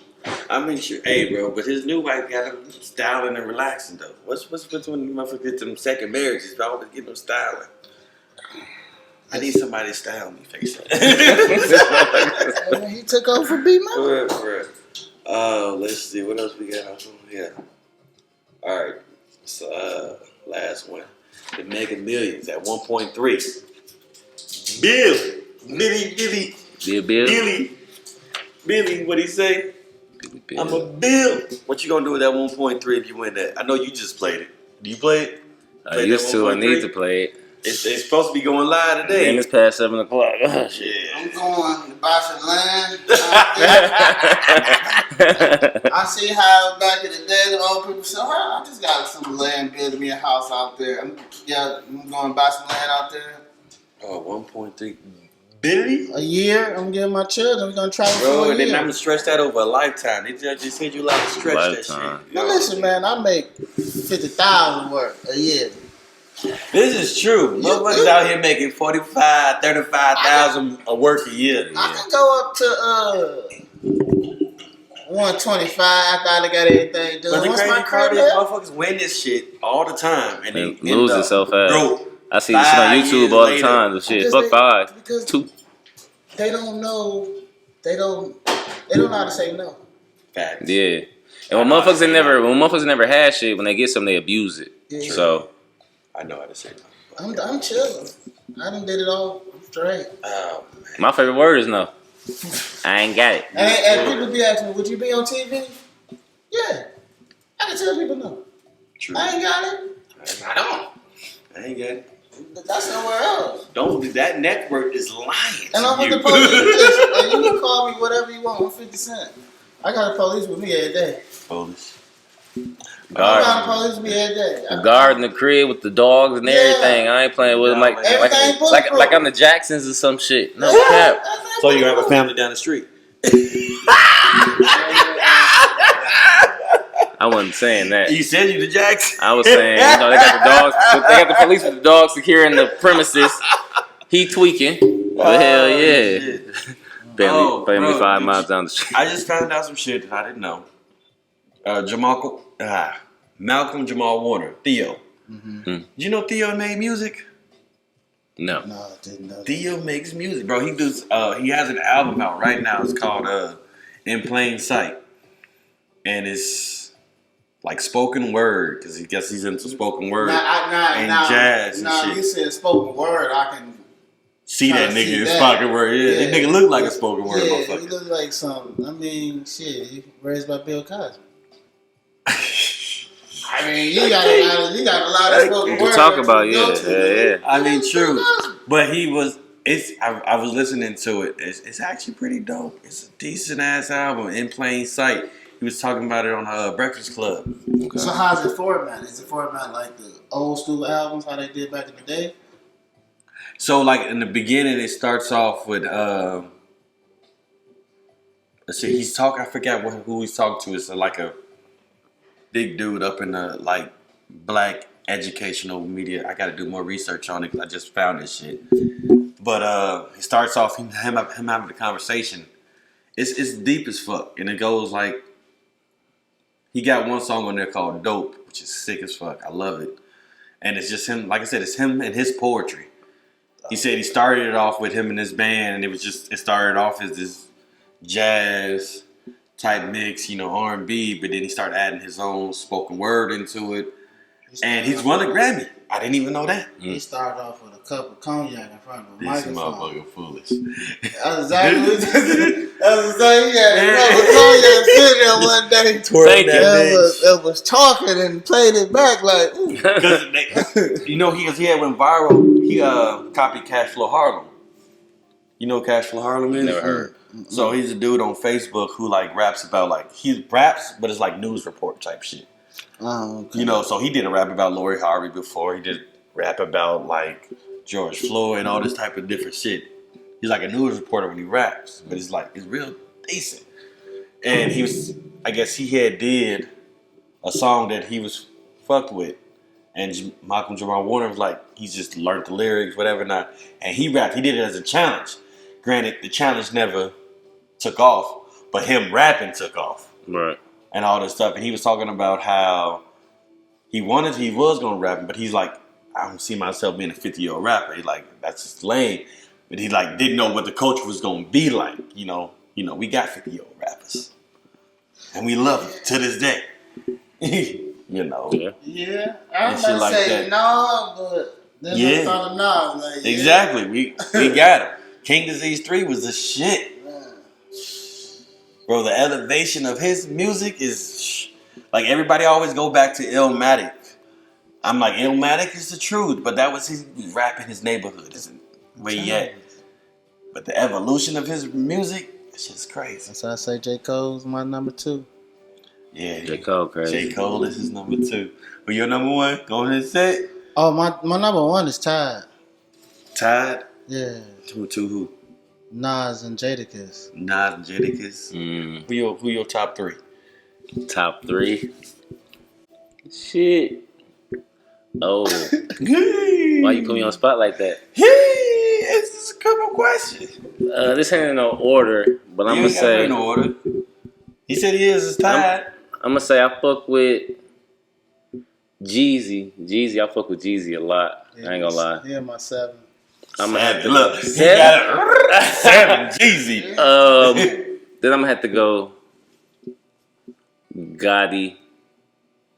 S2: I mean, sure, hey, bro, but his new wife got him styling and relaxing though. What's when you motherfuckers get them second marriages? You always get them styling. I need somebody to style me, face it.
S3: He took over for B-Mo.
S2: Let's see what else we got. Yeah. All right. So last one, the Mega Millions at 1.3 Billy. What he say?
S4: Bill.
S2: I'm a Bill. What you gonna do with that 1.3 if you win that? I know you just played it. Do you play it?
S4: I used to. I need to play it.
S2: It's supposed to be going live today.
S4: Damn, it's past 7 o'clock. Oh, shit.
S2: Yeah.
S3: I'm going to buy some land. I see how back in the day the old people said, I just got some land, building me a house out there. I'm going to buy some land out there.
S2: Oh, 1.3 billion?
S3: A year, I'm getting my children. We're going to travel
S2: Bro,
S3: for a
S2: and then
S3: year.
S2: I'm going to stretch that over a lifetime. They just said you like to stretch
S4: Lifetime.
S2: that shit.
S3: Now listen, man, I make $50,000 worth a year.
S2: This is true. Motherfuckers out here making 45, 35,000 a work a year.
S3: I can go up to 125 after I got everything done.
S2: But the
S3: Once
S2: crazy
S3: my
S2: part
S3: crib
S2: is
S3: up,
S2: motherfuckers win this shit all the time and they
S4: Lose it so fast.
S2: broke.
S4: I see this shit on
S2: 5
S4: YouTube
S2: years
S4: all the
S2: later.
S4: time. The shit.
S3: Because
S4: Fuck
S3: they-
S4: 5.
S3: because
S4: 2.
S3: they don't know they don't know how to say no.
S2: Facts.
S4: Yeah. And when motherfuckers never had shit, when they get something, they abuse it.
S3: Yeah.
S4: So
S2: I know how to say no.
S3: I'm chilling. I done did it all. I'm straight.
S2: Oh,
S4: my favorite word is no. I ain't got it.
S3: And people be asking me, would you be on TV? Yeah. I can tell people no.
S2: true.
S3: I ain't got it. I don't.
S2: I ain't got it.
S3: That's somewhere else.
S2: Don't. That network is lying.
S3: And I'm with the police. And you can call me whatever you want. I'm 50 Cent. I got the police with me every day.
S2: Police.
S3: I got the police with me every day.
S4: The guard in the crib with the dogs and everything. I ain't playing with them like I'm the Jacksons or some shit. No cap.
S2: So you have a family down the street.
S4: I wasn't saying that.
S2: You said you the Jackson.
S4: I was saying, they got the dogs. They got the police with the dogs securing the premises. He tweaking. But hell yeah. Family 5 miles down the street.
S2: I just found out some shit that I didn't know. Malcolm Jamal Warner, Theo.
S3: Mm-hmm.
S2: Did you know Theo made music?
S4: No.
S3: No, I didn't know.
S2: Theo makes music, bro. He does. He has an album out right now. It's called "In Plain Sight," and it's like spoken word because he guess he's into spoken word and jazz and shit.
S3: You said spoken word. I can
S2: see that nigga in spoken word. Yeah, that nigga look like a spoken word
S3: Yeah,
S2: motherfucker.
S3: he look like something. I mean, shit, he raised by Bill Cosby. I mean, you got a lot of spoken word.
S4: Talk about yeah.
S2: I mean, true, but he was. I was listening to it. It's actually pretty dope. It's a decent ass album. In Plain Sight. He was talking about it on Breakfast Club.
S3: Okay. So how's it format? Is it format like the old school albums, how they did back in the day?
S2: So like in the beginning, it starts off with let's see, he's talking. I forgot who he's talking to. It's like a big dude up in the like black educational media. I got to do more research on it because I just found this shit. But he starts off him having the conversation. It's deep as fuck, and it goes like. He got one song on there called Dope, which is sick as fuck. I love it. And it's just him, like I said, it's him and his poetry. He said he started it off with him and his band, and it started off as this jazz type mix, R&B, but then he started adding his own spoken word into it. And he's won a Grammy. I didn't even know that.
S3: He started off with a cup of cognac in front of a
S2: This
S3: microphone.
S2: motherfucker foolish.
S3: That's exactly what he had a cup of cognac sitting there one day. It was talking and played it back like, ooh.
S2: He had went viral. He copied Cashflow Harlem. You know what Cashflow Harlem is?
S4: Never heard.
S2: So he's a dude on Facebook who like raps about he raps, but it's like news report type shit.
S3: Oh, okay.
S2: So he did a rap about Lori Harvey before. He did rap about like George Floyd and all this type of different shit. He's like a news reporter when he raps, but it's real decent. And I guess he had did a song that he was fucked with. And Malcolm Jamal Warner was like, he just learned the lyrics, whatever not. And he rapped, he did it as a challenge. Granted, the challenge never took off, but him rapping took off.
S4: Right.
S2: And all this stuff. And he was talking about how he was going to rap, but he's like, I don't see myself being a 50-year-old rapper. He's like, that's just lame. But he like didn't know what the culture was going to be like. We got 50-year-old rappers. And we love them to this day.
S4: Yeah.
S3: Yeah. I was
S2: shit
S3: about to
S2: like
S3: say
S2: that.
S3: no, but then I thought of no. Like, yeah.
S2: Exactly. We got him. King Disease 3 was the shit. Bro, the elevation of his music is like everybody always go back to Illmatic. I'm like, Illmatic is the truth, but that was his rap in his neighborhood, isn't where he at. But the evolution of his music, it's just crazy.
S3: That's why I say J. Cole's my number 2.
S2: Yeah.
S4: J. Cole crazy.
S2: J. Cole is his number 2. But your number 1? Go ahead and say it.
S3: Oh, my number 1 is Tide.
S2: Tide?
S3: Yeah.
S2: To who?
S3: Nas and Jadakiss.
S2: Nas and Jadakiss. Who your top 3?
S4: Top 3? Shit. Oh. Why you put me on the spot like that?
S2: It's just a couple questions.
S4: This ain't in no order, but I'm gonna say
S2: no order. He said he is Tide.
S4: I'm gonna say I fuck with Jeezy. I fuck with Jeezy a lot. I ain't gonna lie.
S3: Yeah, my 7.
S4: I'm gonna have to
S2: look. He
S4: 7.
S2: got it. 7 Jeezy.
S4: Then I'm gonna have to go Gotti,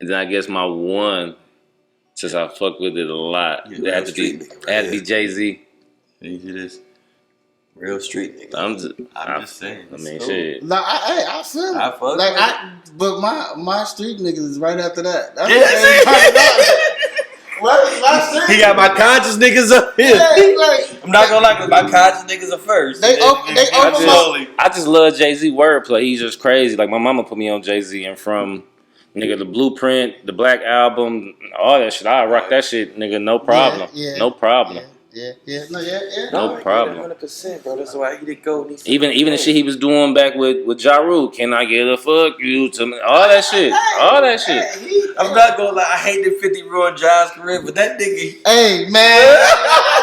S4: and then I guess my one, since I fuck with it a lot,
S2: Yeah,
S4: it had to be Jay-Z.
S2: You see this? Real street nigga.
S4: I'm
S2: just saying.
S4: I mean,
S2: cool.
S4: shit.
S3: Like I feel
S2: I
S3: it.
S2: fuck
S3: like
S2: with
S3: but my street niggas is right after that. That's
S2: He got my conscious niggas up here.
S3: Yeah, like,
S2: I'm not gonna lie, 'cause my conscious niggas are first.
S4: I just love Jay-Z wordplay. He's just crazy. Like my mama put me on Jay-Z, and from nigga the Blueprint, the Black Album, all that shit. I rock that shit, nigga. No problem. No problem. No problem.
S2: 100%, bro. That's why he did go.
S4: Even the shit he was doing back with Ja Rule. Can I get a fuck you to me? All that shit.
S2: I'm not gonna lie. I hate the 50 ruined Ja's career, but that nigga.
S3: Hey man,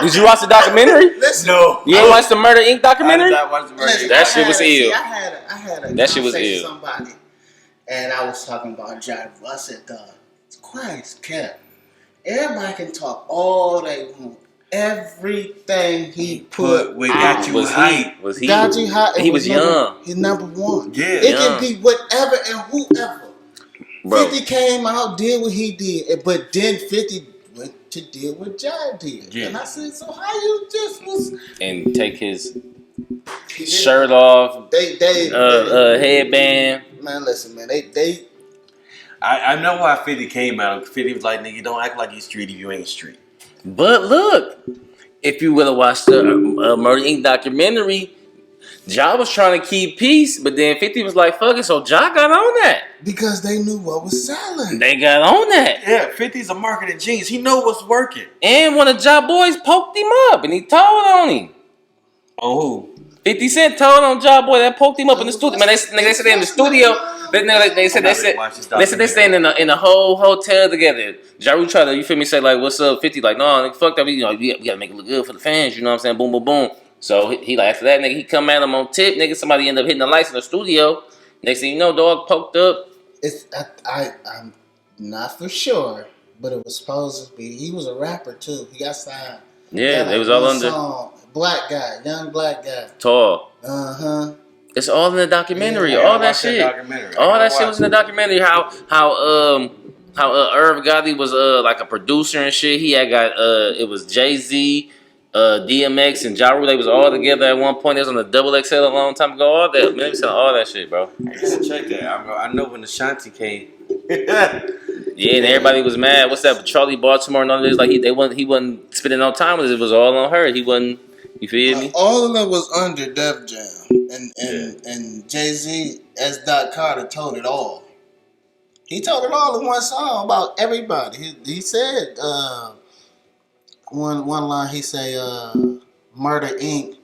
S4: Did you watch the documentary?
S3: listen,
S2: No.
S4: You ain't watched the Murder Inc. documentary?
S2: I did not watch the Murder.
S4: That shit was ill.
S3: I had a
S4: That shit was
S3: conversation
S4: ill.
S3: with somebody, and I was talking about Ja Rule. I said, Christ, Cap. Everybody can talk all they want. Everything he put
S2: with got you hype.
S4: Was he?
S3: Got you hype.
S4: He was young.
S3: He's number one.
S2: Yeah,
S3: it can be whatever and whoever.
S4: Bro.
S3: 50 came out, did what he did, but then 50 went to deal with Ja did.
S2: Yeah.
S3: And I said, so how you just was
S4: And take his shirt off,
S3: they
S4: headband.
S3: man, listen, man, they
S2: I know why 50 came out. 50 was like, nigga, don't act like you street if you ain't street.
S4: But look, if you would have watched the Murder Inc. documentary, Ja was trying to keep peace, but then 50 was like, fuck it, so Ja got on that.
S3: because they knew what was selling.
S4: They got on that.
S2: Yeah, 50's a marketing genius. He know what's working.
S4: And one of Ja boys poked him up, and he told on him.
S2: On who?
S4: 50 Cent told on Ja boy that poked him up in the studio. Man, they said they in the studio. They said they staying in a whole hotel together. Ja Rule tried to, you feel me, say like, what's up, 50? Like, no, nigga, fuck that. You know, we gotta make it look good for the fans. You know what I'm saying? Boom, boom, boom. So he like, after that, nigga, he come at him on tip. Nigga, somebody end up hitting the lights in the studio. Next thing you know, dog poked up.
S3: I'm not for sure, but it was supposed to be. He was a rapper too. He got signed.
S4: Yeah,
S3: got
S4: they was all
S3: one
S4: under.
S3: song. Black guy, young black guy.
S4: Tall.
S3: It's
S4: all in the documentary.
S2: Yeah,
S4: all that shit. All that shit was in the documentary. How Irv Gotti was like a producer and shit. He had got it was Jay-Z, DMX, and Ja Rule. They was all together at one point. They was on the Double XL a long time ago. All that, man, they was selling all that shit, bro.
S2: I gotta check that out, bro. I know when Ashanti came.
S4: Yeah, and everybody was mad. What's that? Charlie Baltimore and all this. Like he wasn't spending no time with it. It was all on her. He wasn't. You feel me?
S3: all of them was under Def Jam, and Jay-Z, as Doc Carter, told it all. He told it all in one song about everybody. He said one line. He say, "Murder Inc.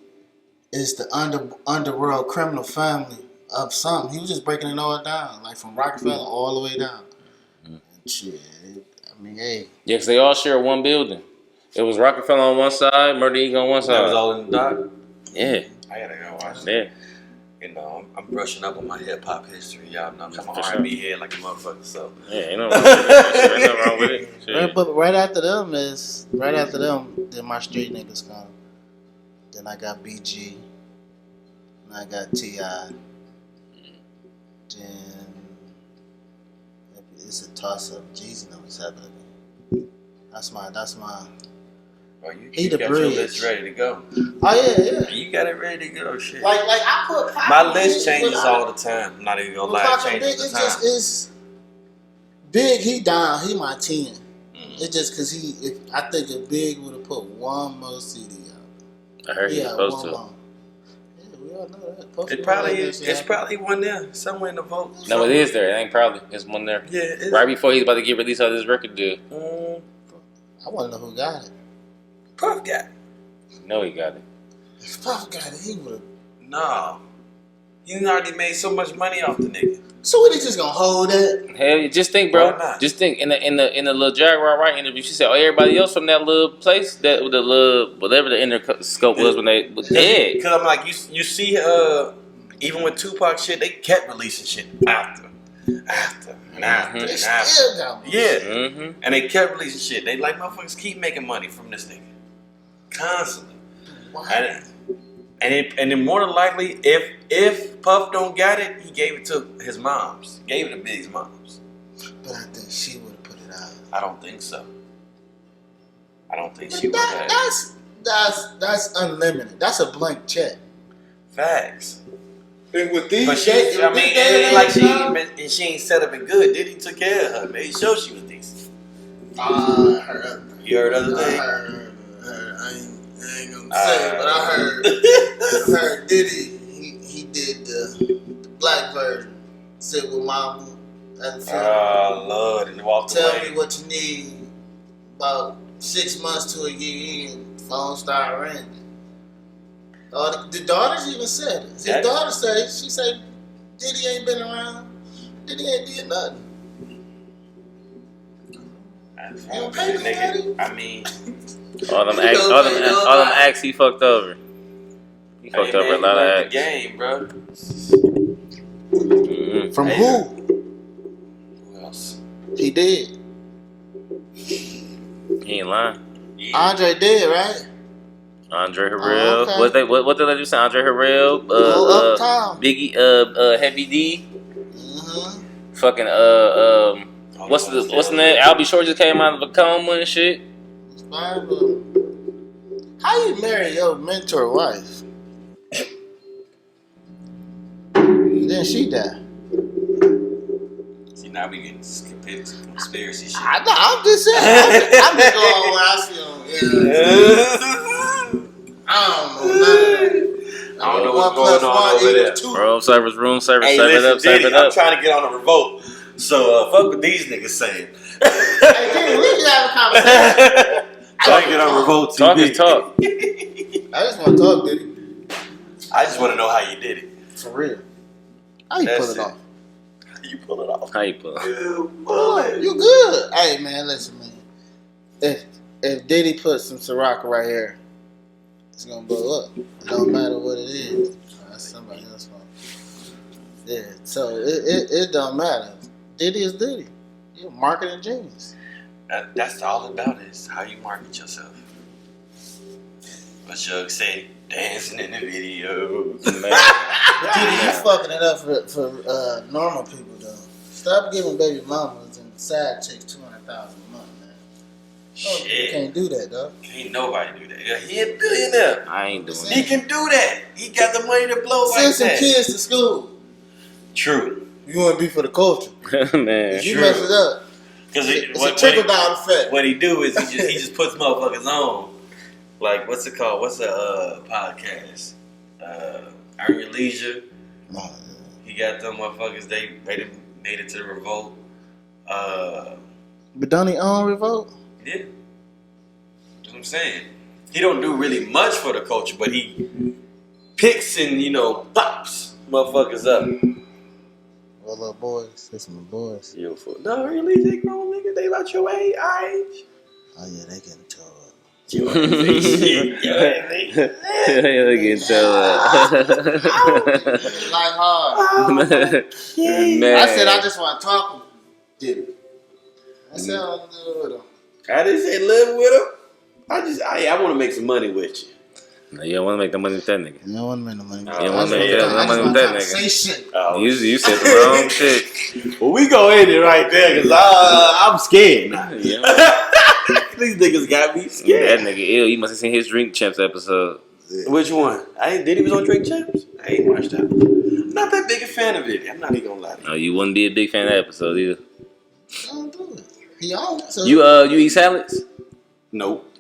S3: is the underworld criminal family of something." He was just breaking it all down, like from Rockefeller all the way down. Shit, I mean, hey.
S4: Yeah, because they all share one building. It was Rockefeller on one side, Murder Inc. on one side.
S2: That was all in the doc?
S4: Yeah.
S2: I gotta go watch that.
S4: Yeah.
S2: You know, I'm brushing up on my hip hop history. Y'all know I'm
S4: For
S2: an
S4: sure.
S2: R&B head like a motherfucker. So
S4: Yeah, ain't nothing wrong with it. Ain't nothing wrong with it. Shit.
S3: But right after them, then my street niggas come. Then I got BG. Then I got T.I. Then it's a toss up. Jeezy knows what's happening. That's my.
S2: bro, you
S3: He the
S2: got
S3: bridge.
S2: your list ready to go.
S3: Oh yeah.
S2: You got it ready to go, shit.
S3: Like I put Pac
S2: My
S3: in
S2: list
S3: it,
S2: changes
S3: but
S2: all the time. I'm not even gonna lie,
S3: Pac
S2: it
S3: and Big,
S2: changes all the time.
S3: it's Big. He down. He my 10. It's just because I think if Big would have put one more CD out.
S4: I heard he was supposed to.
S3: Yeah, we all know that.
S2: It probably is. It's probably one there, somewhere in the vote.
S4: No, it is there. It ain't probably. It's one there.
S2: Yeah, it is.
S4: Right before he's about to get released out of this record deal.
S3: I want to know who got it.
S2: Puff got it.
S4: No, he got it.
S3: If Puff got it, he would have.
S2: No. You already made so much money off the nigga.
S3: So what, he just gonna hold it?
S4: Hell, just think, bro.
S2: Why not?
S4: Just think. In the little Jaguar Wright interview, she said, "Oh, everybody else from that little place, that the little whatever the inner scope was when they was dead."
S2: Because I'm like, you see, even with Tupac shit, they kept releasing shit after.
S3: They still got
S2: Yeah.
S4: Mm-hmm.
S2: And they kept releasing shit. They like, motherfuckers keep making money from this nigga. Constantly. And then more than likely, if Puff don't got it, he gave it to his moms. Gave it to Big's moms.
S3: But I think she would have put it out.
S2: I don't think so. I don't think she would have.
S3: That's unlimited. That's a blank check.
S2: Facts.
S3: And with these,
S2: But she ain't set up and good. Diddy took care of her, made sure she was decent.
S3: I heard.
S2: You heard other
S3: I
S2: things?
S3: I ain't gonna say it, but I heard Diddy. He did the black version. Sit with mama at the funeral.
S2: Oh Lord, and walked
S3: Tell
S2: away.
S3: me what you need. About 6 months to a year in, phone started ringing. The daughters even said it. His daughter said, she said, Diddy ain't been around. Diddy ain't did nothing. You don't pay the money?
S2: I mean,
S4: all them acts he fucked over. He fucked over a lot of acts.
S2: Game, bro.
S4: Mm-hmm.
S3: From who?
S2: Who else?
S3: He did.
S4: He ain't lying.
S2: Yeah.
S3: Andre did, right?
S4: Andre Harrell.
S3: Oh, okay.
S4: What did they do? Say Andre Harrell.
S3: Uptown.
S4: Biggie. Heavy D.
S3: Mm-hmm.
S4: Fucking what's the name? Albie Shore just came out of a coma and shit.
S3: How you marry your mentor wife? Then she died.
S2: See, now we getting conspiracy shit.
S3: I'm just saying. I'm just going where I see them. I don't know none of that.
S2: I don't know what's going on over there.
S4: Room service.
S2: Hey,
S4: serve it
S2: listen,
S4: up, serve
S2: Diddy,
S4: it up.
S2: I'm trying to get on a revolt. So fuck what these niggas saying.
S3: Hey, Diddy, we can have a conversation.
S2: Trying to get on revolt TV.
S4: Talk is talk.
S3: I just want to talk, Diddy.
S2: I just want to know how you did it.
S3: For real. How you pull it off?
S2: How you pull it off?
S4: How you pull?
S3: You good. Hey, man, listen, man. If Diddy put some Ciroc right here, it's going to blow up. It don't matter what it is. That's somebody else's fault. Yeah, so it don't matter. Diddy is Diddy. You're a marketing genius.
S2: That's all about it, is how you market yourself. What Shug say, dancing in the videos.
S3: But Diddy, you fucking it up for normal people, though. Stop giving baby mamas and side chicks $200,000 a month, man.
S2: Shit.
S3: You can't do that, dog.
S2: Can't nobody do that. He a billionaire.
S4: I ain't doing
S2: He
S4: it.
S2: can do that. He got the money to blow
S3: Send
S2: like
S3: some
S2: that.
S3: kids to school.
S2: True.
S3: You want to be for the culture.
S4: Man.
S3: You
S2: True.
S3: mess it up.
S2: Because
S3: It's a trickle down effect.
S2: What he do is he just puts motherfuckers on. Like, what's it called? What's the podcast? Earn Your Leisure. He got them motherfuckers. They made it to the revolt.
S3: But don't he own Revolt?
S2: Yeah. That's what I'm saying. He don't do really much for the culture, but he picks and, pops motherfuckers up.
S3: Well, little boys. There's some little boys.
S2: Beautiful. No, really? They grown niggas. They about your age.
S3: Oh, yeah, they getting towed up.
S2: Shit.
S4: They can tell.
S3: Like hard.
S4: Man.
S3: I said I just want to talk with Diddy. I said I want to do it with him.
S2: I didn't say live with him. I want to make some money with you.
S4: No, you don't want to make the money with that nigga.
S3: You don't want to make no money.
S4: You don't want to make that money with that nigga.
S3: Oh,
S4: You said the wrong shit.
S2: Well, we go in it right there because I'm scared now.
S4: Yeah.
S2: These niggas got me scared.
S4: That nigga ill. You must have seen his Drink Champs episode.
S2: Which one? Did he was on Drink Champs? I ain't watched that. I'm not that big a fan of it. I'm not even gonna lie to you.
S4: No, you wouldn't be a big fan of that episode either.
S3: don't do it. He on it. So
S4: You eat salads?
S2: Nope.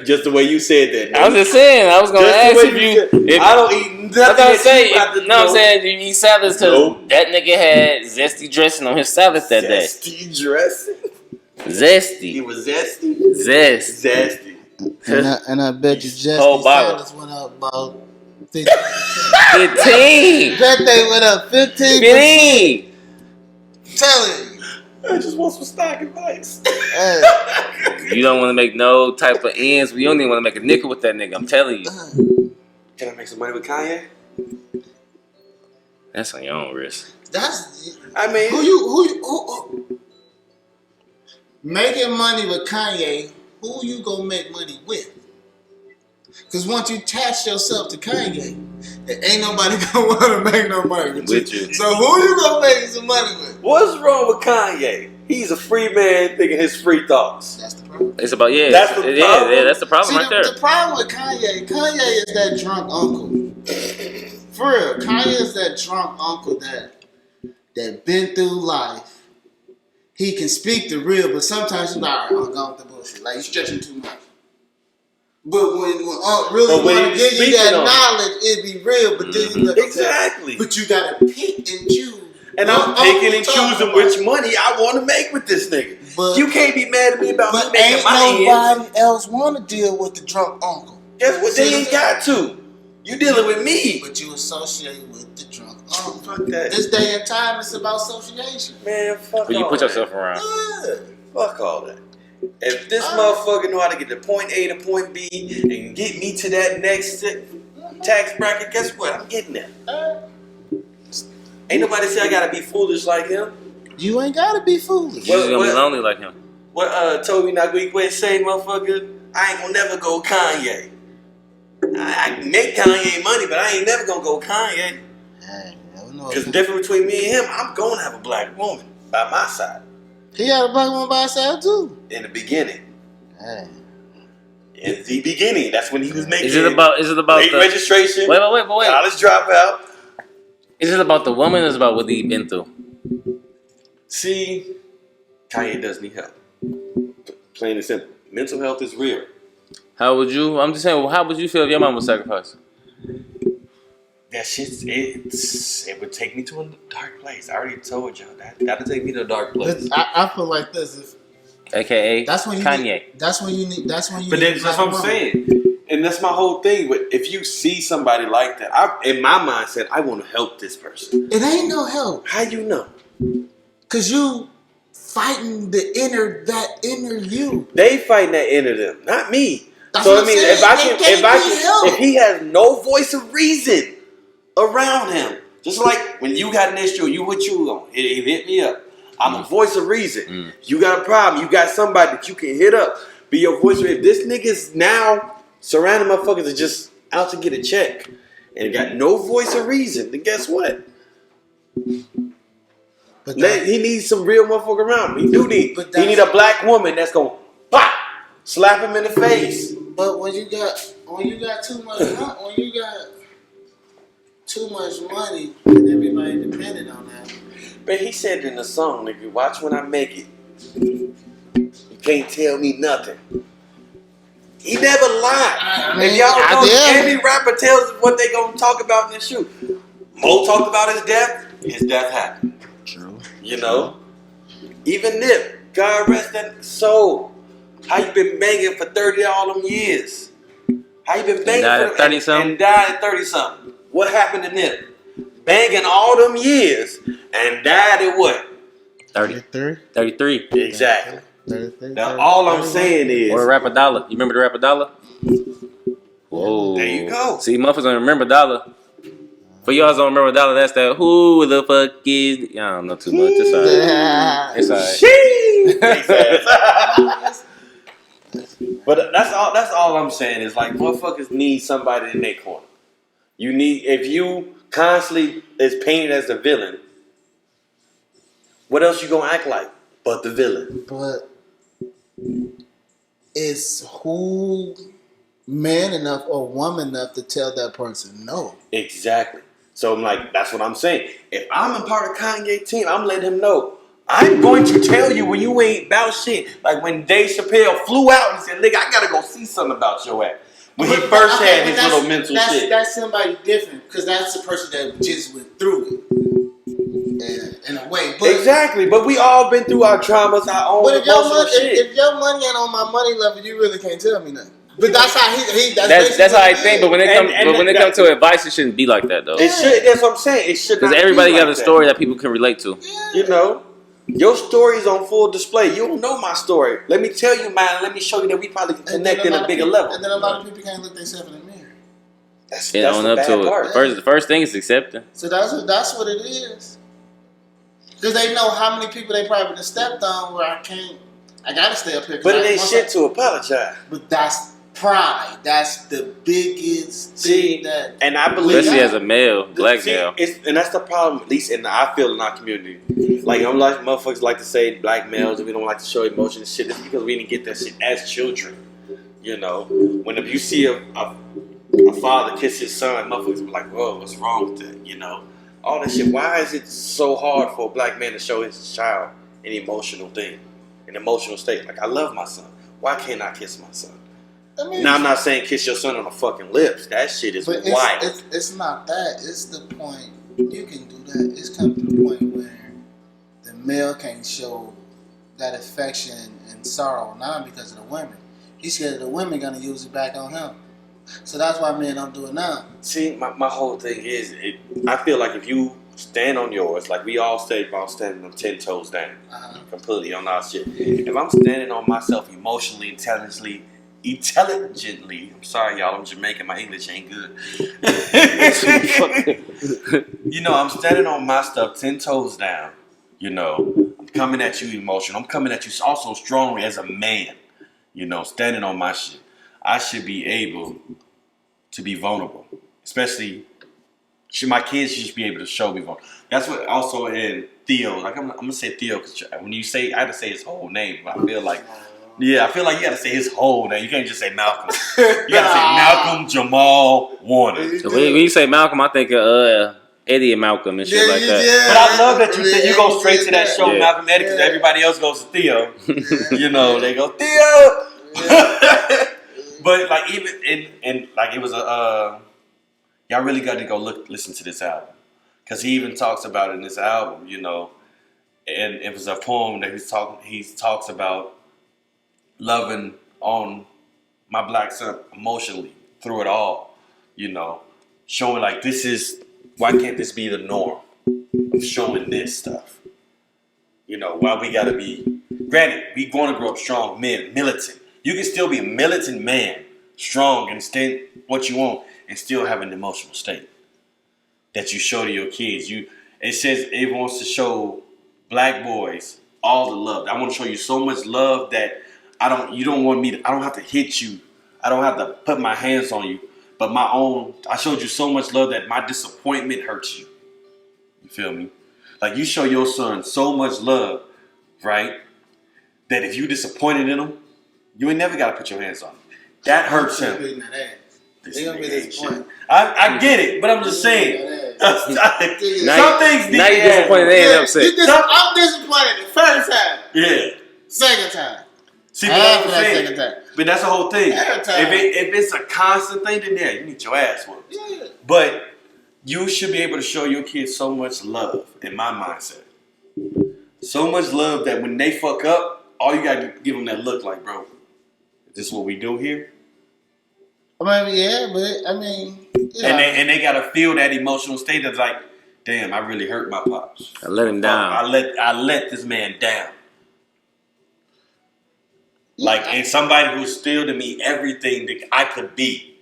S2: Just the way you said that.
S4: I was just saying. I was gonna ask
S2: Just the
S4: if
S2: way
S4: you.
S2: said- I don't eat nothing.
S4: I was gonna say.
S2: I'm
S4: I'm saying you eat salads because
S2: Nope.
S4: that nigga had zesty dressing on his salads that day.
S2: Zesty dressing. He
S4: Zesty.
S2: was zesty.
S4: Zest.
S2: Zesty.
S3: and I bet you just
S4: Whole bottle.
S3: salads went up about 15.
S4: 15.
S3: Bet they went up 15%.
S4: 15.
S3: Telling you.
S2: I just want some stock advice.
S3: Hey.
S4: You don't want to make no type of ends. We don't even want to make a nickel with that nigga. I'm telling you.
S2: Can I make some money with Kanye?
S4: That's on your own risk.
S3: That's
S2: I mean,
S3: who making money with Kanye. Who you gonna make money with? Because once you attach yourself to Kanye, ain't nobody gonna want to make no money with you. So who you gonna make some money with?
S2: What's wrong with Kanye? He's a free man thinking his free thoughts.
S3: That's the problem.
S4: It's about
S2: That's the problem.
S4: Yeah, that's the problem.
S3: See,
S4: right there.
S3: The problem with Kanye is that drunk uncle. For real, Kanye is that drunk uncle that been through life. He can speak the real, but sometimes he's like, all right, I'm going with the bullshit. Like, you stretching too much. But when really want to give you that knowledge, it'd be real. But then you gotta
S2: exactly.
S3: But you gotta pick and choose.
S2: And I'm picking and choosing which money I want to make with this nigga. But you can't be mad at me about me making my ends.
S3: But ain't nobody else want to deal with the drunk uncle.
S2: Guess what? They ain't got to. You dealing with me.
S3: But you associate with the drunk uncle.
S2: Fuck that.
S3: This day and time, it's about association.
S2: Man, fuck
S4: But you put yourself around.
S3: Yeah.
S2: Fuck all that. If this motherfucker know how to get to point A to point B and get me to that next tax bracket, guess what? I'm getting there. Ain't nobody say I gotta be foolish like him.
S3: You ain't gotta be foolish.
S4: You just gonna be lonely like him.
S2: What Toby Nagwikwe say, motherfucker? I ain't gonna never go Kanye. I can make Kanye money, but I ain't never gonna go Kanye. Because the difference between me and him, I'm gonna have a black woman by my side.
S3: He had a black woman by his side too.
S2: In the beginning. In the beginning, that's when he was making.
S4: Is it about
S2: the registration?
S4: Wait.
S2: College dropout.
S4: Is it about the woman or is it about what he been through?
S2: See, Kanye does need help. Plain and simple. Mental health is real.
S4: How would you? I'm just saying. Well, how would you feel if your mom was sacrificed?
S2: That shit, it would take me to a dark place. I already told y'all that. That'll take me to a dark place.
S3: I feel like this.
S4: AKA
S3: that's when you
S4: Kanye.
S3: That's when you need.
S2: But that's what I'm saying. And that's my whole thing. If you see somebody like that, in my mindset, I want to help this person.
S3: It ain't no help.
S2: How you know?
S3: Cause you fighting that inner you.
S2: They fighting that inner them, not me.
S3: That's
S2: so
S3: what
S2: I mean, if he has no voice of reason around him, just like when you got an issue, what you on? It hit me up. I'm a voice of reason. You got a problem. You got somebody that you can hit up. Be your voice. If this nigga's now surrounding motherfuckers are just out to get a check and got no voice of reason, then guess what? He needs some real motherfucker around him. He need a black woman that's gonna pop, slap him in the face.
S3: But when you got too much money and everybody dependent on that.
S2: But he said in the song, nigga, watch when I make it. You can't tell me nothing. He never lied. If y'all know, every rapper tells what they gonna talk about in the shoot. Mo talked about his death. His death happened.
S3: True.
S2: You know? Even Nip, God rest that soul. How you been banging for 30 all them years? How you been banging
S4: for 30 something?
S2: And died at 30 something. What happened to Nip? Banging all them years and died at what?
S4: 33.
S2: Exactly.
S3: 33.
S2: Now all I'm saying is,
S4: or rapper Dollar. You remember the rapper Dollar? Whoa.
S2: There you go.
S4: See, motherfuckers don't remember Dollar. For y'all don't remember Dollar, that's that who the fuck is. Y'all don't know too much. It's alright.
S2: But that's all I'm saying is like motherfuckers need somebody in their corner. If you constantly is painted as the villain, what else you gonna act like but the villain?
S3: But it's who man enough or woman enough to tell that person no.
S2: Exactly. So I'm like, that's what I'm saying. If I'm a part of Kanye team, I'm letting him know. I'm going to tell you when you ain't about shit. Like when Dave Chappelle flew out and said, nigga, I gotta go see something about your ass. When he first had his little mental shit.
S3: That's somebody different because that's the person that just went through it. In a way. But,
S2: exactly. But we all been through our traumas, our own emotional shit.
S3: If your money ain't on my money level, you really can't tell me nothing. But that's how
S4: that's how I think. But when it comes to advice, it shouldn't be like that though.
S2: It should. That's what I'm saying. It should.
S4: Because everybody got a story that people can relate to.
S3: Yeah.
S2: You know, your story's on full display. You don't know my story. Let me tell you mine. Let me show you that we probably can connect in a bigger level.
S3: And then a lot of people can't look themselves in the mirror.
S2: That's
S4: on
S2: the
S4: up
S2: bad
S4: to
S2: part.
S4: it. The first thing is accepting.
S3: So that's what it is. Because they know how many people they probably have stepped on where I gotta stay up here.
S2: But it ain't shit to apologize.
S3: But that's pride. That's the biggest thing that.
S2: And I believe,
S4: especially as a male, black male.
S2: And that's the problem. At least I feel in our community. Like I'm like motherfuckers like to say black males and we don't like to show emotion and shit. It's because we didn't get that shit as children. You know, when you see a father kiss his son, motherfuckers be like, "Whoa, what's wrong with that?" You know, all that shit. Why is it so hard for a black man to show his child an emotional thing, an emotional state? Like I love my son. Why can't I kiss my son? I mean, now I'm not saying kiss your son on the fucking lips. That shit is wild.
S3: It's not that. It's the point. You can do that. It's come to the point where the male can't show that affection and sorrow now because of the women. He's scared of the women gonna use it back on him. So that's why men don't do it now.
S2: See, my whole thing is, I feel like if you stand on yours, like we all say about standing on 10 toes down, completely on our shit. If I'm standing on myself emotionally, intelligently, I'm sorry y'all, I'm Jamaican, my English ain't good. You know, I'm standing on my stuff 10 toes down. You know, I'm coming at you emotional. I'm coming at you also strongly as a man. You know, standing on my shit. I should be able to be vulnerable. Especially, my kids should be able to show me vulnerable. That's what also in Theo, like I'm going to say Theo, because when you say, I had to say his whole name, but I feel like you got to say his whole name. You can't just say Malcolm. You got to say Malcolm Jamal Warner.
S4: When you say Malcolm, I think Eddie and Malcolm and shit like that.
S3: Yeah,
S2: but I love that you go straight to that show, Malcolm Eddie, because everybody else goes to Theo. You know, they go, Theo! But like even and like it was y'all really got to go listen to this album, because he even talks about it in this album, you know, and it was a poem that he talks about loving on my black son emotionally through it all, you know, showing like why can't this be the norm of showing this stuff, you know, why we gotta be, granted we going to grow up strong men, militant. You can still be a militant man, strong, and stand what you want, and still have an emotional state that you show to your kids. It says it wants to show black boys all the love. I want to show you so much love that I don't have to hit you. I don't have to put my hands on you. But I showed you so much love that my disappointment hurts you. You feel me? Like you show your son so much love, right? That if you disappointed in him, you ain't never got to put your hands on him. That hurts him.
S3: They gonna be disappointed.
S2: I get it, but I'm just saying. Some things need
S4: now
S2: to
S4: you're disappointed. They ain't upset.
S3: I'm disappointed the first time.
S2: Yeah.
S3: Second time.
S2: See, but that's what I'm saying.
S3: Second time.
S2: But that's the whole thing. If it's a constant thing, then you need your ass whooped.
S3: Yeah.
S2: But you should be able to show your kids so much love, in my mindset. So much love that when they fuck up, all you gotta give them that look like, bro, is this what we do here?
S3: I mean, yeah, but I mean, you know.
S2: And they gotta feel that emotional state that's like, damn, I really hurt my pops.
S4: I let him down.
S2: I let this man down. Like, and somebody who still to me everything that I could be,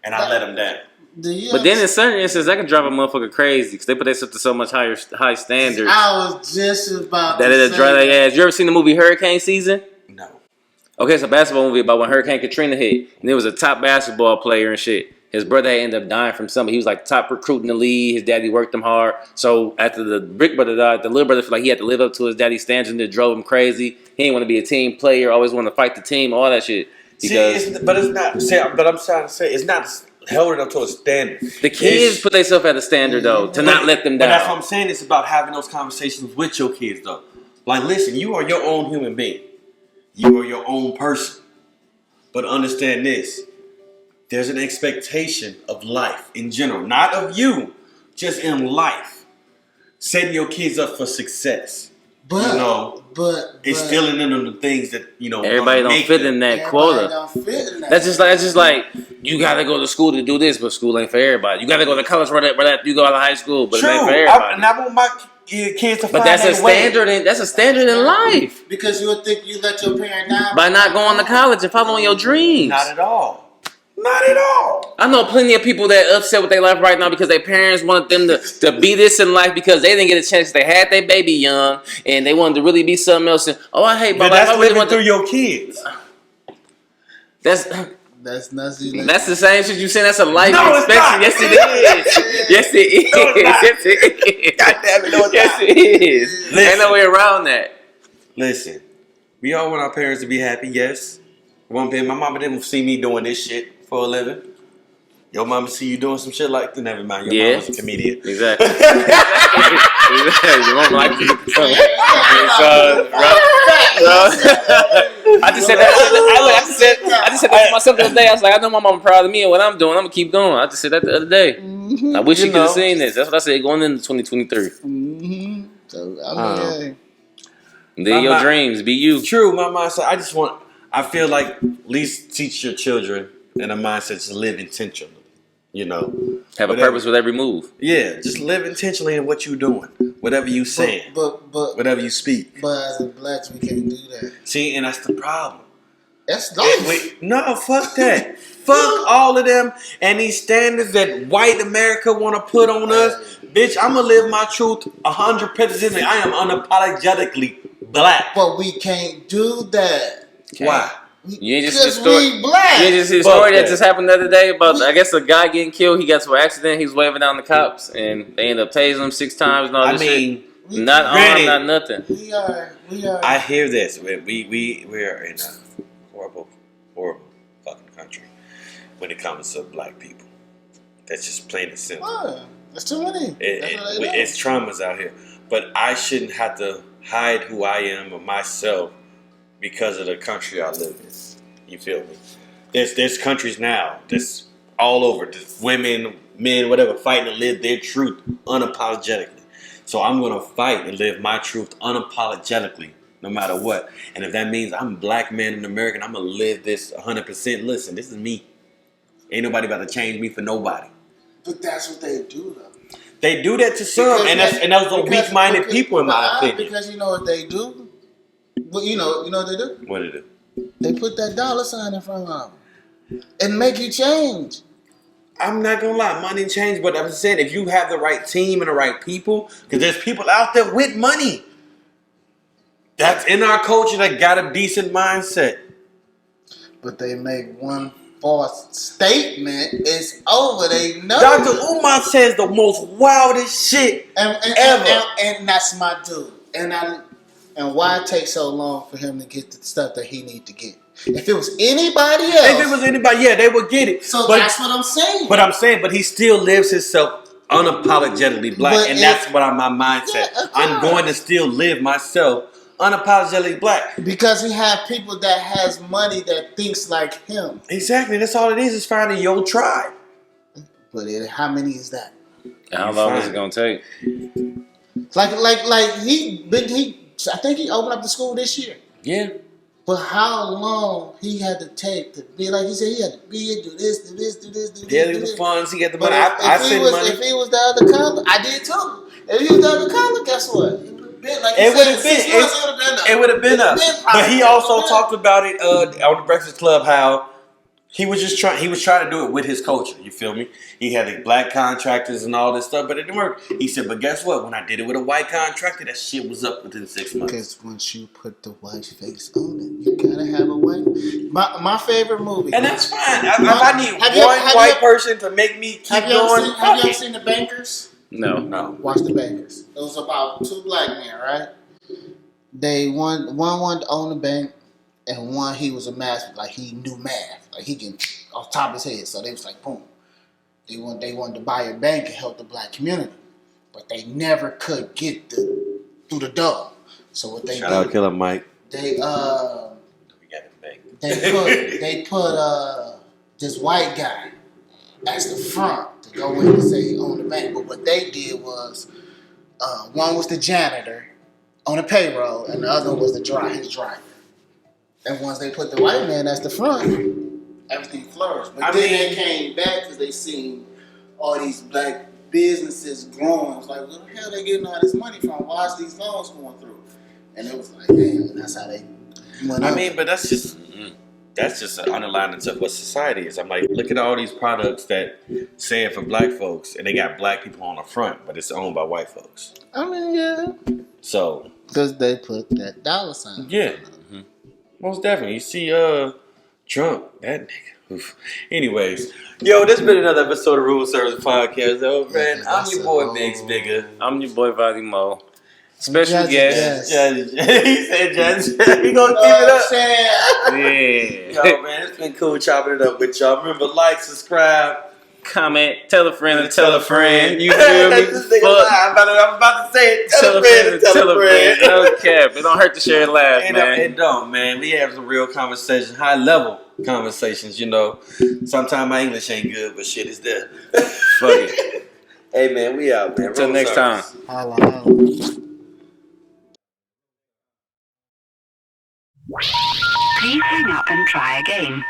S2: and I let him down.
S4: But then in certain instances, that can drive a motherfucker crazy because they put themselves to so much high standards.
S3: I was just about
S4: that it'll drive their ass. You ever seen the movie Hurricane Season?
S2: No.
S4: Okay, it's a basketball movie about when Hurricane Katrina hit, and there was a top basketball player and shit. His brother ended up dying from something. He was like top recruit in the league. His daddy worked him hard. So after the big brother died, the little brother felt like he had to live up to his daddy's standards, and it drove him crazy. He didn't want to be a team player. Always wanted to fight the team. All that shit. Because
S2: but it's not. But I'm trying to say it's not held up to a standard.
S4: The kids put themselves at a standard though to not let them down.
S2: But that's what I'm saying. It's about having those conversations with your kids though. Like, listen, you are your own human being. You are your own person. But understand this. There's an expectation of life in general, not of you, just in life. Setting your kids up for success.
S3: But,
S2: you know,
S3: but
S2: instilling in them the things that, you know,
S4: everybody don't fit in that quota. That's just like you gotta go to school to do this, but school ain't for everybody. You gotta go to college where that you go out of high school, but it ain't for everybody.
S2: And I want my kids to find
S4: that's a standard. That's a standard in life.
S3: Because you would think you let your parent down
S4: by not going to college and following your dreams.
S2: Not at all. Not at all.
S4: I know plenty of people that are upset with their life right now because their parents wanted them to be this in life because they didn't get a chance. They had their baby young and they wanted to really be something else. And, I hate my life.
S2: That's living through your kids.
S3: That's nuts.
S4: That's the same shit you saying. That's a life
S2: No, it's not.
S4: expectancy. Yes, it is.
S2: No, it's not.
S4: Yes, it is.
S2: God damn it, no, it's
S4: Yes,
S2: not.
S4: it is.
S2: Listen.
S4: Ain't no way around that.
S2: Listen, we all want our parents to be happy, yes. One thing, my mama didn't see me doing this shit for a living. Your mama see you doing some shit like that. Never mind, your mama's a comedian.
S4: Exactly. Your mama like you. I just said that. I just said that to myself the other day. I was like, I know my mama proud of me and what I'm doing. I'm gonna keep going. I just said that the other day. I wish you could have seen this. That's what I said going into 2023.
S3: So
S4: Live your dreams. Be you.
S2: True, my mindset. I feel like at least teach your children in a mindset to live intentionally. You know,
S4: have a purpose with every move.
S2: Yeah, just live intentionally in what you're doing, whatever you saying,
S3: but
S2: whatever you speak.
S3: But as a blacks, we can't do that.
S2: See, and that's the problem.
S3: That's nice.
S2: No, fuck that. Fuck all of them and these standards that white America want to put on us. Bitch, I'm gonna live my truth 100%. I am unapologetically black.
S3: But we can't do that.
S2: Why?
S4: You ain't just see the
S3: story.
S4: You ain't just see the story that just happened the other day about, I guess, a guy getting killed. He got to an accident. He was waving down the cops, and they ended up tasing him 6 times and all this shit. Not armed, not nothing.
S3: We are.
S2: I hear this. We are in a horrible fucking country when it comes to black people. That's just plain and simple.
S3: There's too many.
S2: It's traumas out here. But I shouldn't have to hide who I am or myself because of the country I live in. You feel me? There's countries now that's all over. There's women, men, whatever, fighting to live their truth unapologetically. So I'm going to fight and live my truth unapologetically no matter what. And if that means I'm a black man in America, I'm going to live this 100%. Listen, this is me. Ain't nobody about to change me for nobody.
S3: But that's what they do, though.
S2: They do that to some, and those are weak-minded people, in my opinion.
S3: Because you know what they do? Well, you know what they do?
S2: What do they do?
S3: They put that dollar sign in front of them and make you change.
S2: I'm not gonna lie, money change, but I'm saying if you have the right team and the right people, because there's people out there with money that's in our culture that got a decent mindset.
S3: But they make one false statement, it's over. They know.
S2: Dr. Umar says the most wildest shit ever.
S3: And that's my dude. And why it takes so long for him to get the stuff that he need to get? If it was anybody else.
S2: Yeah, they would get it.
S3: So that's what I'm saying.
S2: But he still lives himself unapologetically black. That's what my mindset.
S3: Yeah,
S2: I'm going to still live myself unapologetically black.
S3: Because he have people that has money that thinks like him.
S2: Exactly. That's all it is finding your tribe.
S3: But how many is that?
S4: How long is it gonna take?
S3: Like I think he opened up the school this year.
S2: Yeah.
S3: But how long he had to take to be like he said he had to be here, do this.
S2: Yeah, there was funds. He got the money.
S3: If he was the other color, I did too. If he was the other color, guess what? It would have been up.
S2: But he also talked about it on the Breakfast Club how he was trying to do it with his culture. You feel me? He had the black contractors and all this stuff, but it didn't work. He said, but guess what? When I did it with a white contractor, that shit was up within 6 months.
S3: Because once you put the white face on it, you gotta have a white. My favorite movie.
S2: And that's fine. If I need one white person to make me keep going.
S3: Have you ever seen The Bankers?
S4: No.
S3: Watch The Bankers. It was about 2 black men, right? They one wanted to own the bank, and one he was a math, like he knew math, like he can off top of his head. So they was like, boom. They wanted to buy a bank and help the black community, but they never could get through the door. So what they
S2: Shout out Killer Mike.
S3: They put this white guy as the front to go in and say he owned the bank. But what they did was one was the janitor on the payroll, and the other one was his driver. And once they put the white man as the front, everything flourished. But they came back because they seen all these black businesses growing. It's like, where the hell are they getting all this money from? Why is these loans going through? And it was like, damn, that's how they went up.
S2: But that's just an underlining to what society is. I'm like, look at all these products that say it for black folks, and they got black people on the front, but it's owned by white folks.
S3: Yeah.
S2: So.
S3: Because they put that dollar sign.
S2: Yeah. Most definitely. You see, Trump, that nigga. Oof. Anyways, yo, this been another episode of Room Service Podcast. Oh man, I'm your boy Biggs Bigger.
S4: I'm your boy Vadi Mo. Special
S3: Judge,
S4: guest.
S3: yes.
S2: He said, Judge, he gonna keep it up.
S4: Yeah.
S2: Yo, man, it's been cool chopping it up with y'all. Remember, like, subscribe,
S4: Comment, tell a friend and tell a friend. You feel me?
S2: That's this nigga lie. I'm about to say it. Tell a friend and tell a friend.
S4: No cap. It don't hurt to share and laugh, man.
S2: It don't, man. We have some real conversations, high level conversations, you know. Sometimes my English ain't good, but shit is there.
S4: Fuck it.
S2: Hey, man, we out, man.
S4: Until next time.
S3: Holla, holla.
S1: Please hang up and try again.